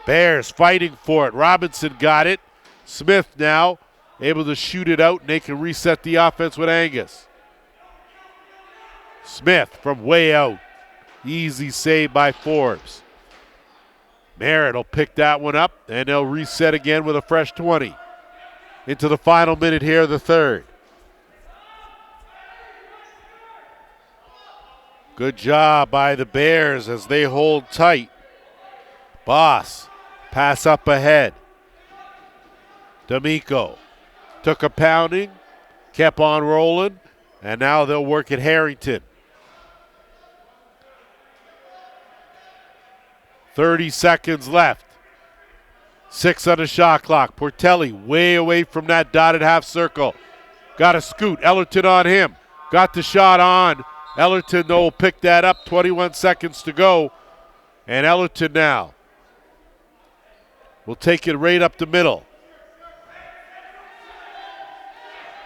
Bears fighting for it. Robinson got it. Smith now able to shoot it out, and they can reset the offense with Angus. Smith from way out. Easy save by Forbes. Merritt will pick that one up, and they'll reset again with a fresh 20. Into the final minute here of the third. Good job by the Bears as they hold tight. Boss, pass up ahead. D'Amico took a pounding, kept on rolling, and now they'll work at Harrington. 30 seconds left. 6 on the shot clock. Portelli way away from that dotted half circle. Got a scoot. Ellerton on him. Got the shot on. Ellerton, though, will pick that up. 21 seconds to go. And Ellerton now will take it right up the middle.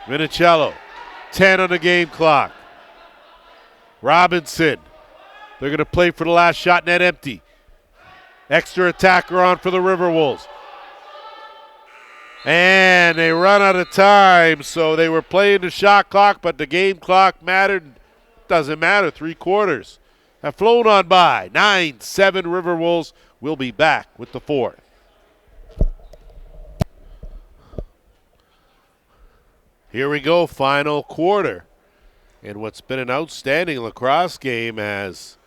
Minicello, 10 on the game clock. Robinson, they're going to play for the last shot, net empty. Extra attacker on for the Riverwolves. And they run out of time, so they were playing the shot clock, but the game clock mattered. Doesn't matter, 3 quarters have flown on by. 9-7 Riverwolves will be back with the 4th. Here we go, final quarter. And what's been an outstanding lacrosse game as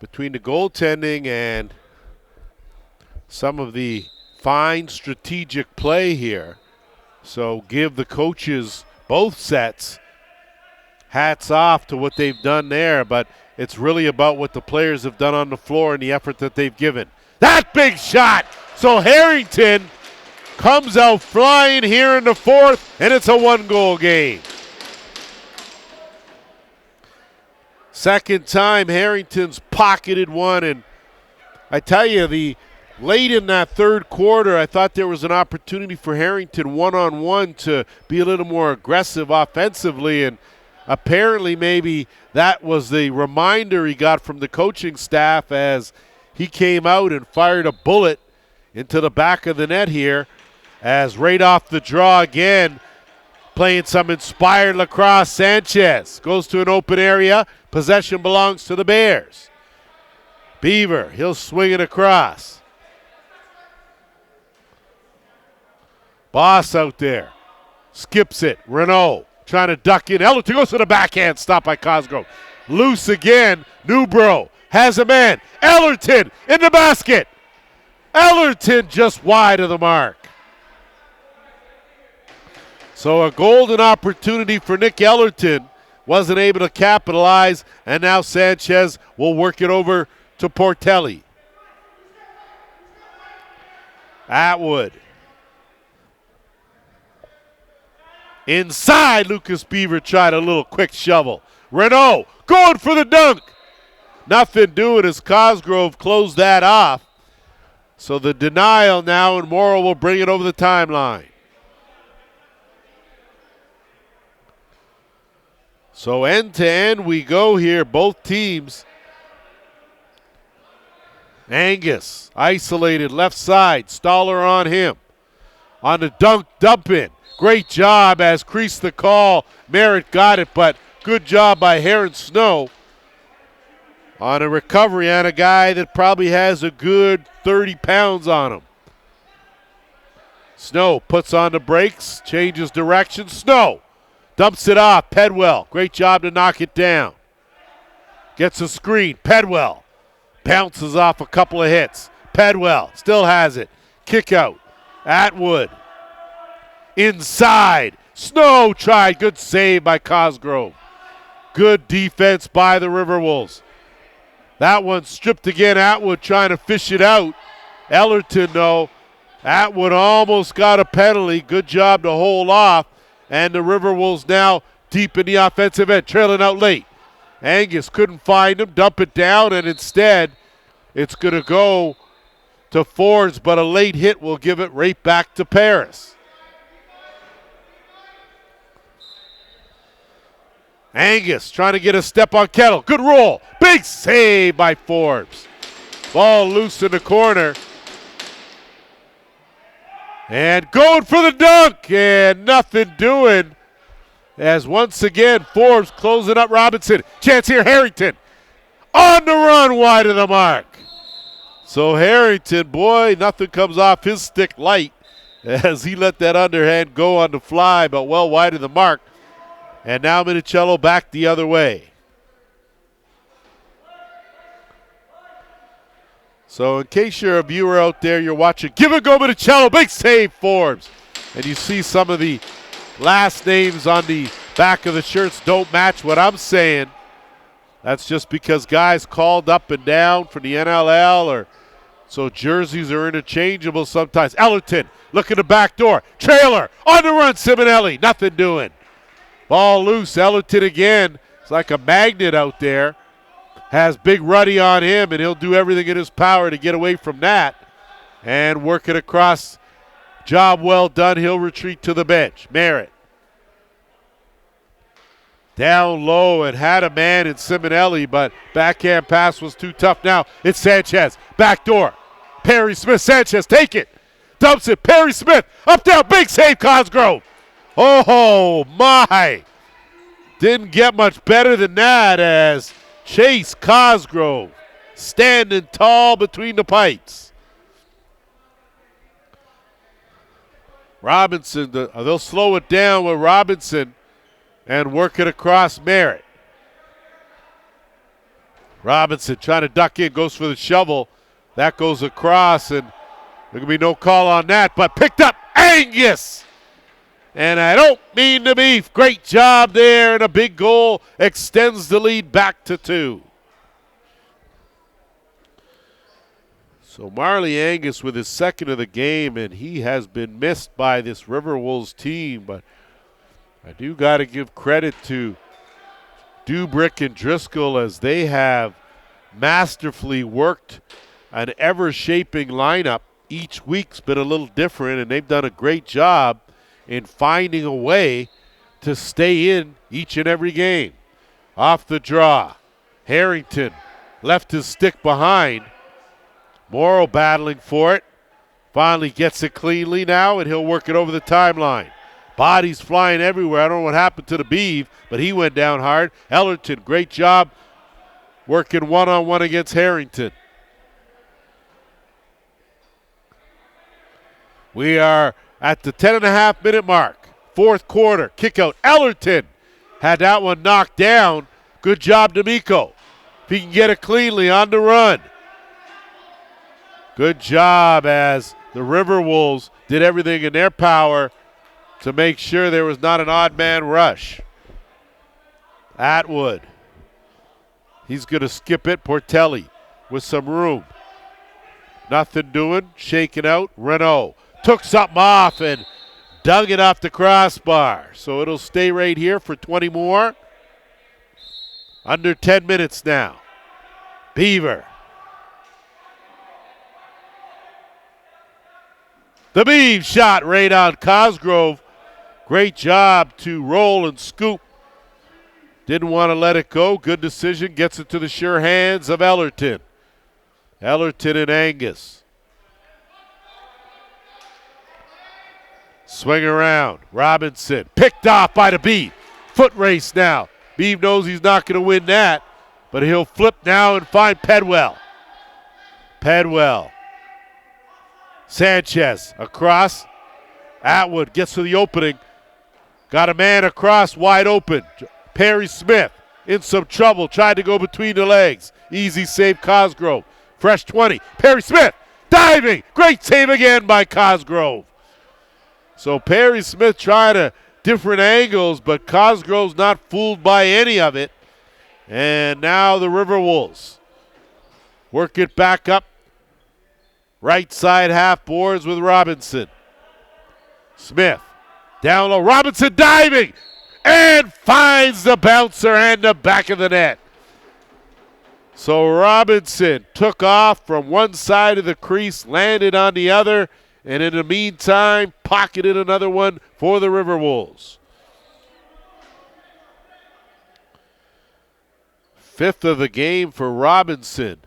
between the goaltending and some of the fine strategic play here. So give the coaches both sets hats off to what they've done there, but it's really about what the players have done on the floor and the effort that they've given. That big shot! So Harrington comes out flying here in the 4th, and it's a 1-goal game. Second time Harrington's pocketed one, and I tell you, late in that 3rd quarter, I thought there was an opportunity for Harrington one-on-one to be a little more aggressive offensively, and apparently maybe that was the reminder he got from the coaching staff as he came out and fired a bullet into the back of the net here, as right off the draw again, playing some inspired lacrosse. Sanchez goes to an open area. Possession belongs to the Bears. Beaver, he'll swing it across. Boss out there. Skips it. Renault trying to duck in. Ellerton goes to the backhand. Stopped by Cosgrove. Loose again. Newbro has a man. Ellerton in the basket. Ellerton just wide of the mark. So a golden opportunity for Nick Ellerton. Wasn't able to capitalize, and now Sanchez will work it over to Portelli. Atwood. Inside, Lucas Beaver tried a little quick shovel. Renault going for the dunk. Nothing doing as Cosgrove closed that off. So the denial now, and Morrow will bring it over the timeline. So end to end we go here, both teams. Angus isolated left side, Stoller on him. On the dunk, dump in. Great job as creased the call. Merritt got it, but good job by Heron Snow on a recovery on a guy that probably has a good 30 pounds on him. Snow puts on the brakes, changes direction. Snow dumps it off. Pedwell, great job to knock it down. Gets a screen. Pedwell bounces off a couple of hits. Pedwell still has it. Kick out. Atwood. Inside. Snow tried. Good save by Cosgrove. Good defense by the Riverwolves. That one stripped again. Atwood trying to fish it out. Ellerton, though. Atwood almost got a penalty. Good job to hold off. And the Riverwolves now deep in the offensive end, trailing out late. Angus couldn't find him, dump it down, and instead it's going to go to Forbes, but a late hit will give it right back to Paris. Angus trying to get a step on Kettle. Good roll. Big save by Forbes. Ball loose in the corner. And going for the dunk, and nothing doing. As once again, Forbes closing up Robinson. Chance here, Harrington. On the run, wide of the mark. So Harrington, boy, nothing comes off his stick light as he let that underhand go on the fly, but well wide of the mark. And now Minicello back the other way. So in case you're a viewer out there, you're watching, give it go Minicello, big save Forbes. And you see some of the last names on the back of the shirts don't match what I'm saying. That's just because guys called up and down for the NLL or So jerseys are interchangeable sometimes. Ellerton looking the back door. Trailer on the run, Simonelli. Nothing doing. Ball loose. Ellerton again. It's like a magnet out there. Has Big Ruddy on him, and he'll do everything in his power to get away from that. And work it across. Job well done. He'll retreat to the bench. Merritt. Down low and had a man in Simonelli, but backhand pass was too tough. Now it's Sanchez. Back door. Perry Smith. Sanchez, take it. Dumps it. Perry Smith. Up, down. Big save, Cosgrove. Oh, my. Didn't get much better than that as Chase Cosgrove standing tall between the pipes. Robinson, they'll slow it down with Robinson and work it across Merritt. Robinson trying to duck in, goes for the shovel. That goes across, and there can be no call on that, but picked up Angus. And I don't mean to be. Great job there, and a big goal extends the lead back to 2. So Marley Angus with his second of the game, and he has been missed by this Riverwolves team, but I do got to give credit to Dubrick and Driscoll as they have masterfully worked an ever-shaping lineup. Each week's been a little different, and they've done a great job in finding a way to stay in each and every game. Off the draw, Harrington left his stick behind. Morrow battling for it. Finally gets it cleanly now, and he'll work it over the timeline. Bodies flying everywhere. I don't know what happened to the Beeve, but he went down hard. Ellerton, great job working one-on-one against Harrington. We are at the 10.5-minute mark. Fourth quarter, kick out. Ellerton had that one knocked down. Good job, D'Amico. If he can get it cleanly on the run. Good job as the Riverwolves did everything in their power to make sure there was not an odd man rush. Atwood. He's going to skip it. Portelli with some room. Nothing doing. Shaking out. Renault took something off and dug it off the crossbar. So it'll stay right here for 20 more. Under 10 minutes now. Beaver. The Beeve shot right on Cosgrove. Great job to roll and scoop. Didn't want to let it go. Good decision. Gets it to the sure hands of Ellerton. Ellerton and Angus. Swing around. Robinson. Picked off by the Beeve. Foot race now. Beeve knows he's not going to win that, but he'll flip now and find Pedwell. Pedwell. Sanchez across. Atwood gets to the opening. Got a man across wide open. Perry Smith in some trouble. Tried to go between the legs. Easy save Cosgrove. Fresh 20. Perry Smith diving. Great save again by Cosgrove. So Perry Smith trying to different angles, but Cosgrove's not fooled by any of it. And now the Riverwolves work it back up. Right side half boards with Robinson. Smith down low. Robinson diving and finds the bouncer and the back of the net. So Robinson took off from one side of the crease, landed on the other, and in the meantime, pocketed another one for the Riverwolves. Fifth of the game for Robinson.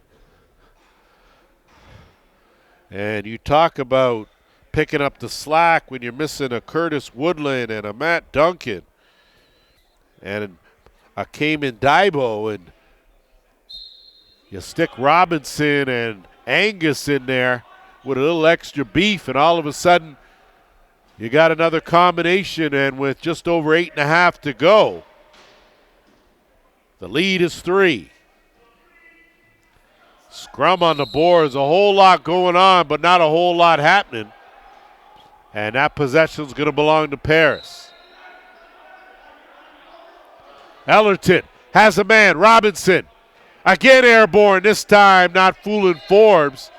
And you talk about picking up the slack when you're missing a Curtis Woodland and a Matt Duncan and a Cayman Daibo, and you stick Robinson and Angus in there with a little extra beef, and all of a sudden you got another combination, and with just over 8.5 to go, the lead is 3. Scrum on the boards, a whole lot going on, but not a whole lot happening. And that possession's going to belong to Paris. Ellerton has a man, Robinson. Again airborne, this time not fooling Forbes.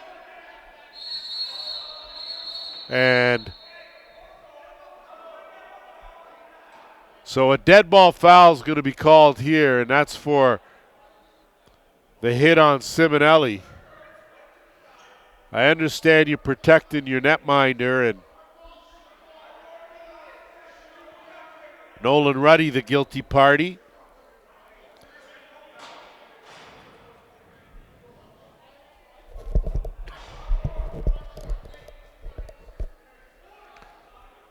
And so a dead ball foul is going to be called here, and that's for the hit on Simonelli. I understand you're protecting your netminder, and Nolan Ruddy, the guilty party.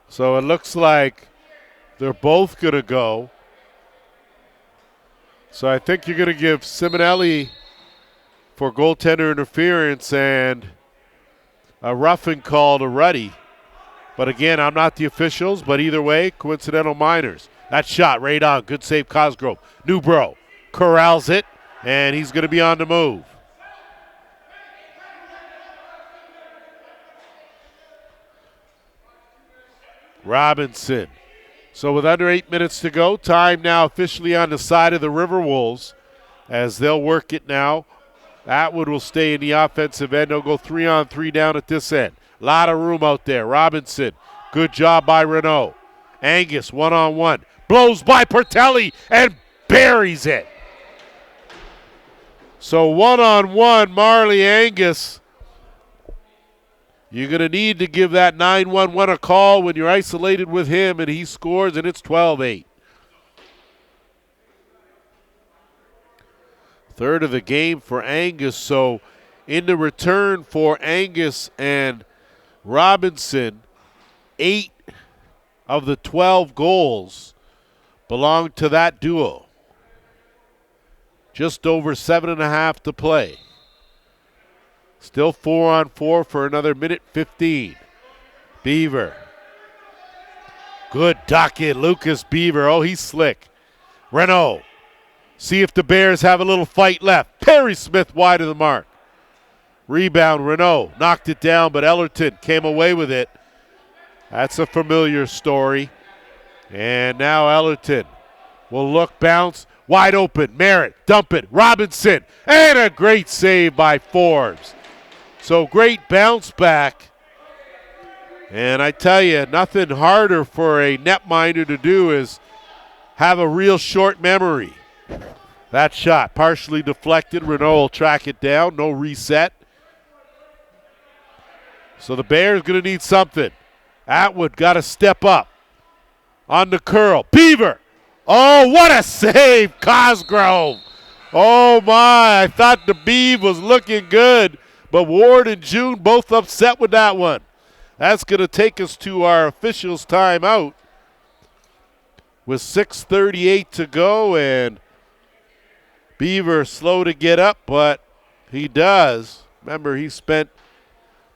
So it looks like they're both going to go. So I think you're going to give Simonelli for goaltender interference and a roughing call to Ruddy. But again, I'm not the officials, but either way, coincidental minors. That shot right on. Good save, Cosgrove. Newbro corrals it, and he's going to be on the move. Robinson. So with under 8 minutes to go, time now officially on the side of the Riverwolves as they'll work it now. Atwood will stay in the offensive end. They'll go 3-on-3 down at this end. A lot of room out there. Robinson, good job by Renault. Angus, one-on-one. Blows by Pertelli and buries it. So one-on-one, Marley Angus. You're going to need to give that 911 a call when you're isolated with him, and he scores, and it's 12-8. Third of the game for Angus. So in the return for Angus and Robinson, 8 of the 12 goals belong to that duo. Just over 7.5 to play. Still 4-on-4 for another minute 15. Beaver. Good duck in, Lucas Beaver. Oh, he's slick. Renault. See if the Bears have a little fight left. Perry Smith wide of the mark. Rebound, Renault knocked it down, but Ellerton came away with it. That's a familiar story. And now Ellerton will look, bounce, wide open. Merritt, dump it. Robinson, and a great save by Forbes. So great bounce back. And I tell you, nothing harder for a netminder to do is have a real short memory. That shot partially deflected. Renault will track it down. No reset. So the Bears going to need something. Atwood got to step up. On the curl. Beaver. Oh, what a save, Cosgrove. Oh, my. I thought the Beav was looking good. But Ward and June both upset with that one. That's going to take us to our officials' timeout with 6:38 to go, and Beaver slow to get up, but he does. Remember, he spent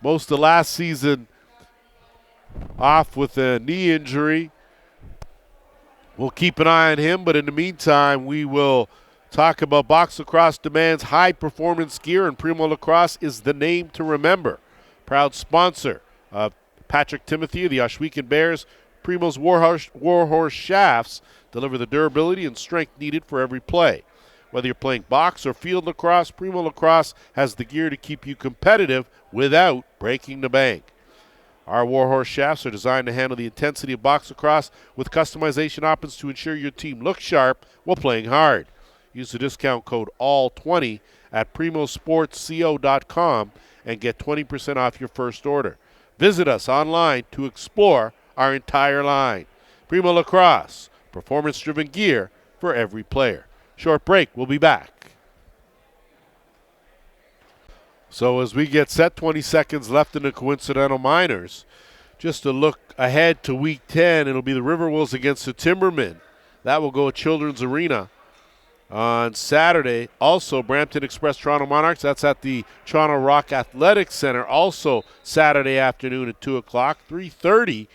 most of last season off with a knee injury. We'll keep an eye on him, but in the meantime, we will talk about Box Lacrosse demands high-performance gear, and Primo Lacrosse is the name to remember. Proud sponsor of Patrick Timothy of the Ohsweken Bears. Primo's Warhorse shafts deliver the durability and strength needed for every play. Whether you're playing box or field lacrosse, Primo Lacrosse has the gear to keep you competitive without breaking the bank. Our Warhorse shafts are designed to handle the intensity of box lacrosse with customization options to ensure your team looks sharp while playing hard. Use the discount code ALL20 at primosportsco.com and get 20% off your first order. Visit us online to explore our entire line. Primo Lacrosse, performance-driven gear for every player. Short break, we'll be back. So as we get set, 20 seconds left in the coincidental minors. Just to look ahead to week 10, it'll be the Riverwolves against the Timbermen. That will go at Children's Arena on Saturday. Also, Brampton Express Toronto Monarchs. That's at the Toronto Rock Athletic Center. Also, Saturday afternoon at 2 o'clock. 3:30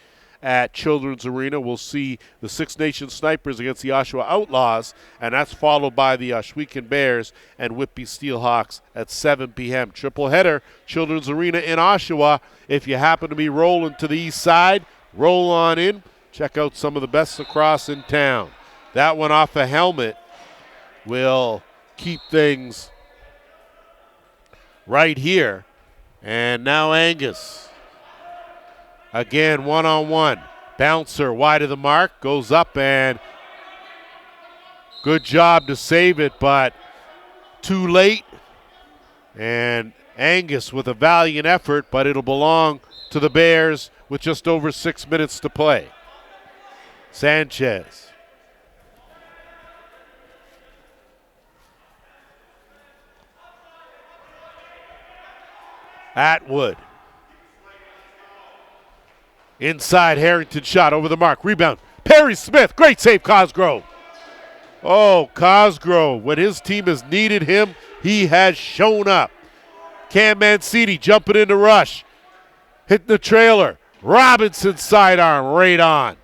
at Children's Arena. We'll see the Six Nations Snipers against the Oshawa Outlaws, and that's followed by the Ohsweken Bears and Whitby Steelhawks at 7 p.m. Triple header, Children's Arena in Oshawa. If you happen to be rolling to the east side, roll on in. Check out some of the best lacrosse in town. That one off a helmet will keep things right here. And now Angus Again, one-on-one. Bouncer wide of the mark, goes up, and good job to save it, but too late. And Angus with a valiant effort, but it'll belong to the Bears with just over 6 minutes to play. Sanchez. Atwood. Inside, Harrington shot over the mark. Rebound. Perry Smith. Great save, Cosgrove. Oh, Cosgrove, when his team has needed him, he has shown up. Cam Mancini jumping in the rush. Hitting the trailer. Robinson sidearm right on.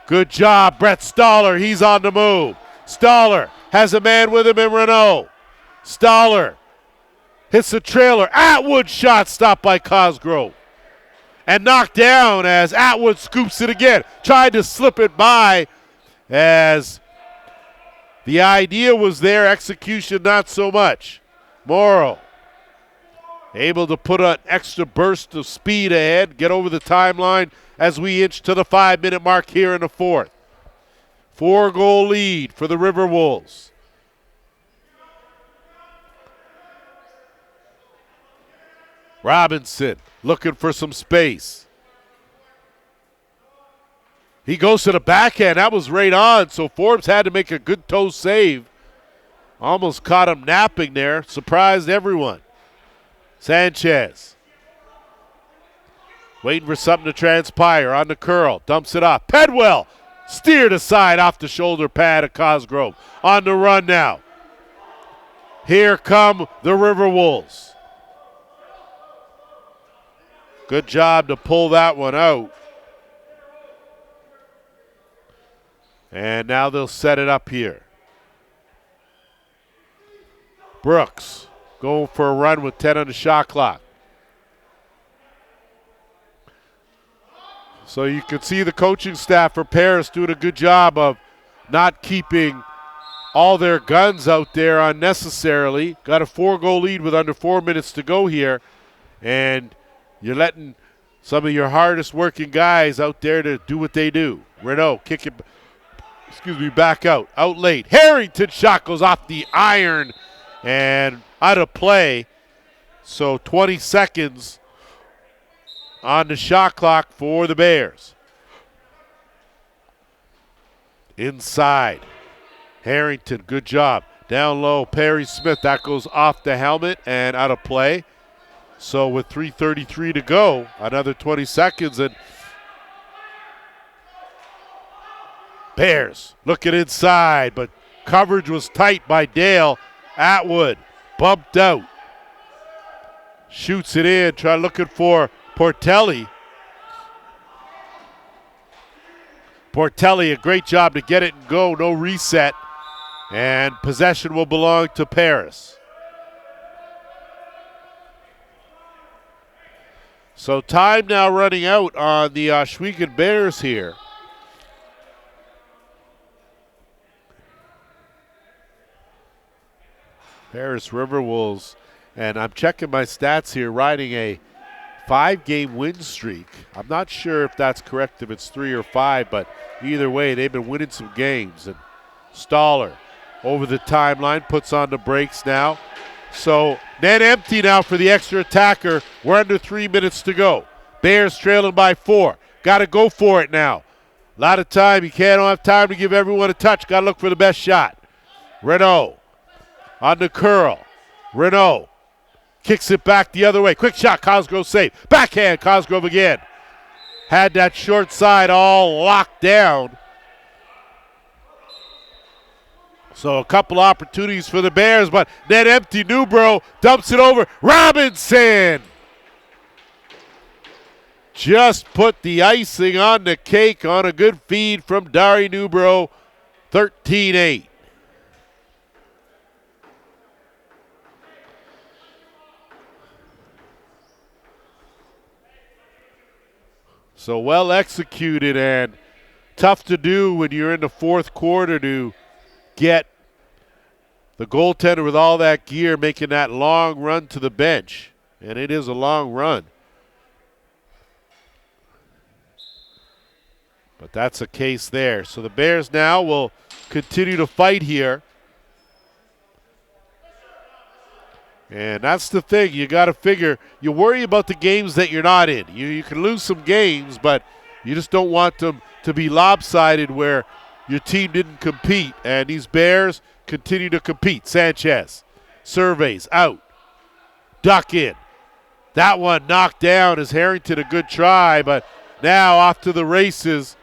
Good job, Brett Stoller. He's on the move. Stoller has a man with him in Renault. Stoller hits the trailer. Atwood shot stopped by Cosgrove. And knocked down as Atwood scoops it again. Tried to slip it by as the idea was there, execution not so much. Morrow able to put an extra burst of speed ahead, get over the timeline as we inch to the 5-minute mark here in the fourth. 4-goal lead for the Riverwolves. Robinson looking for some space. He goes to the backhand. That was right on, so Forbes had to make a good toe save. Almost caught him napping there. Surprised everyone. Sanchez. Waiting for something to transpire on the curl. Dumps it off. Pedwell steered aside off the shoulder pad of Cosgrove. On the run now. Here come the Riverwolves. Good job to pull that one out. And now they'll set it up here. Brooks going for a run with 10 on the shot clock. So you can see the coaching staff for Paris doing a good job of not keeping all their guns out there unnecessarily. Got a 4-goal lead with under 4 minutes to go here. And you're letting some of your hardest working guys out there to do what they do. Renault kick it, back out. Out late. Harrington shot goes off the iron and out of play. So 20 seconds on the shot clock for the Bears. Inside. Harrington, good job. Down low, Perry Smith. That goes off the helmet and out of play. So with 3:33 to go, another 20 seconds, and Bears looking inside, but coverage was tight by Dale. Atwood bumped out. Shoots it in, looking for Portelli. Portelli, a great job to get it and go, no reset. And possession will belong to Paris. So time now running out on the Ohsweken Bears here. Paris Riverwolves, and I'm checking my stats here, riding a 5-game win streak. I'm not sure if that's correct, if it's 3 or 5, but either way, they've been winning some games. And Stoller over the timeline, puts on the brakes now. So net empty now for the extra attacker. We're under 3 minutes to go. Bears trailing by 4. Got to go for it now. A lot of time. You don't have time to give everyone a touch. Got to look for the best shot. Renault on the curl. Renault kicks it back the other way. Quick shot. Cosgrove save. Backhand. Cosgrove again. Had that short side all locked down. So a couple opportunities for the Bears, but net empty. Newbro dumps it over. Robinson just put the icing on the cake on a good feed from Dari Newbro. 13-8. So well executed and tough to do when you're in the fourth quarter to get the goaltender with all that gear making that long run to the bench. And it is a long run. But that's a case there. So the Bears now will continue to fight here. And that's the thing. You got to figure, you worry about the games that you're not in. You can lose some games, but you just don't want them to be lopsided where your team didn't compete. And these Bears continue to compete. Sanchez surveys out. Duck in. That one knocked down as Harrington, a good try, but now off to the races.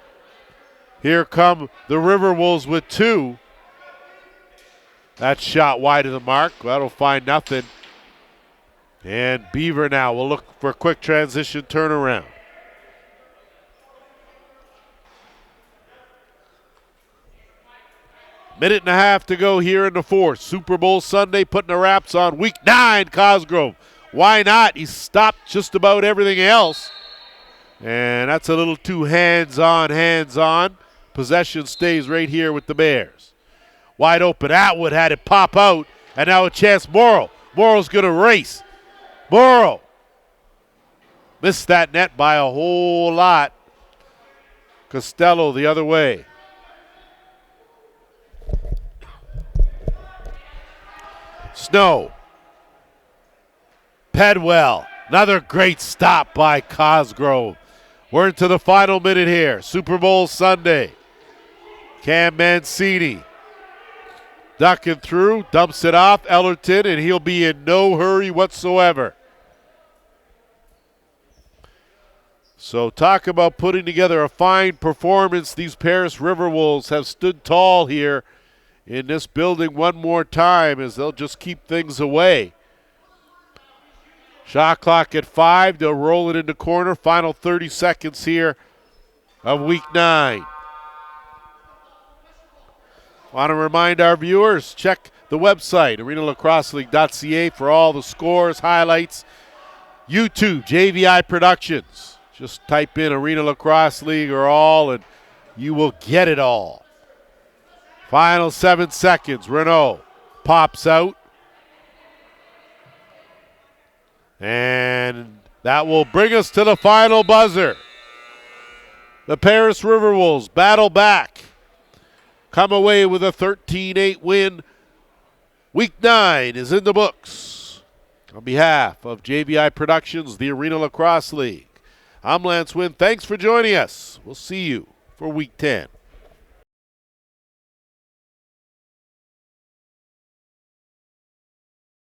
Here come the Riverwolves with 2. That shot wide of the mark. That'll find nothing. And Beaver now will look for a quick transition turnaround. Minute and a half to go here in the fourth. Super Bowl Sunday putting the wraps on week 9, Cosgrove. Why not? He stopped just about everything else. And that's a little too hands-on, hands-on. Possession stays right here with the Bears. Wide open. Atwood had it pop out. And now a chance. Morrow. Morrow's going to race. Morrow. Missed that net by a whole lot. Costello the other way. Snow. Pedwell. Another great stop by Cosgrove. We're into the final minute here. Super Bowl Sunday. Cam Mancini. Ducking through, dumps it off, Ellerton, and he'll be in no hurry whatsoever. So talk about putting together a fine performance. These Paris Riverwolves have stood tall here in this building one more time as they'll just keep things away. Shot clock at 5. They'll roll it into corner. Final 30 seconds here of week 9. Want to remind our viewers, check the website, arenalacrosseleague.ca, for all the scores, highlights. YouTube, JVI Productions. Just type in Arena Lacrosse League or all, and you will get it all. Final 7 seconds. Renault pops out. And that will bring us to the final buzzer. The Paris Riverwolves battle back. Come away with a 13-8 win. Week 9 is in the books. On behalf of JVI Productions, the Arena Lacrosse League, I'm Lance Wynn. Thanks for joining us. We'll see you for Week 10.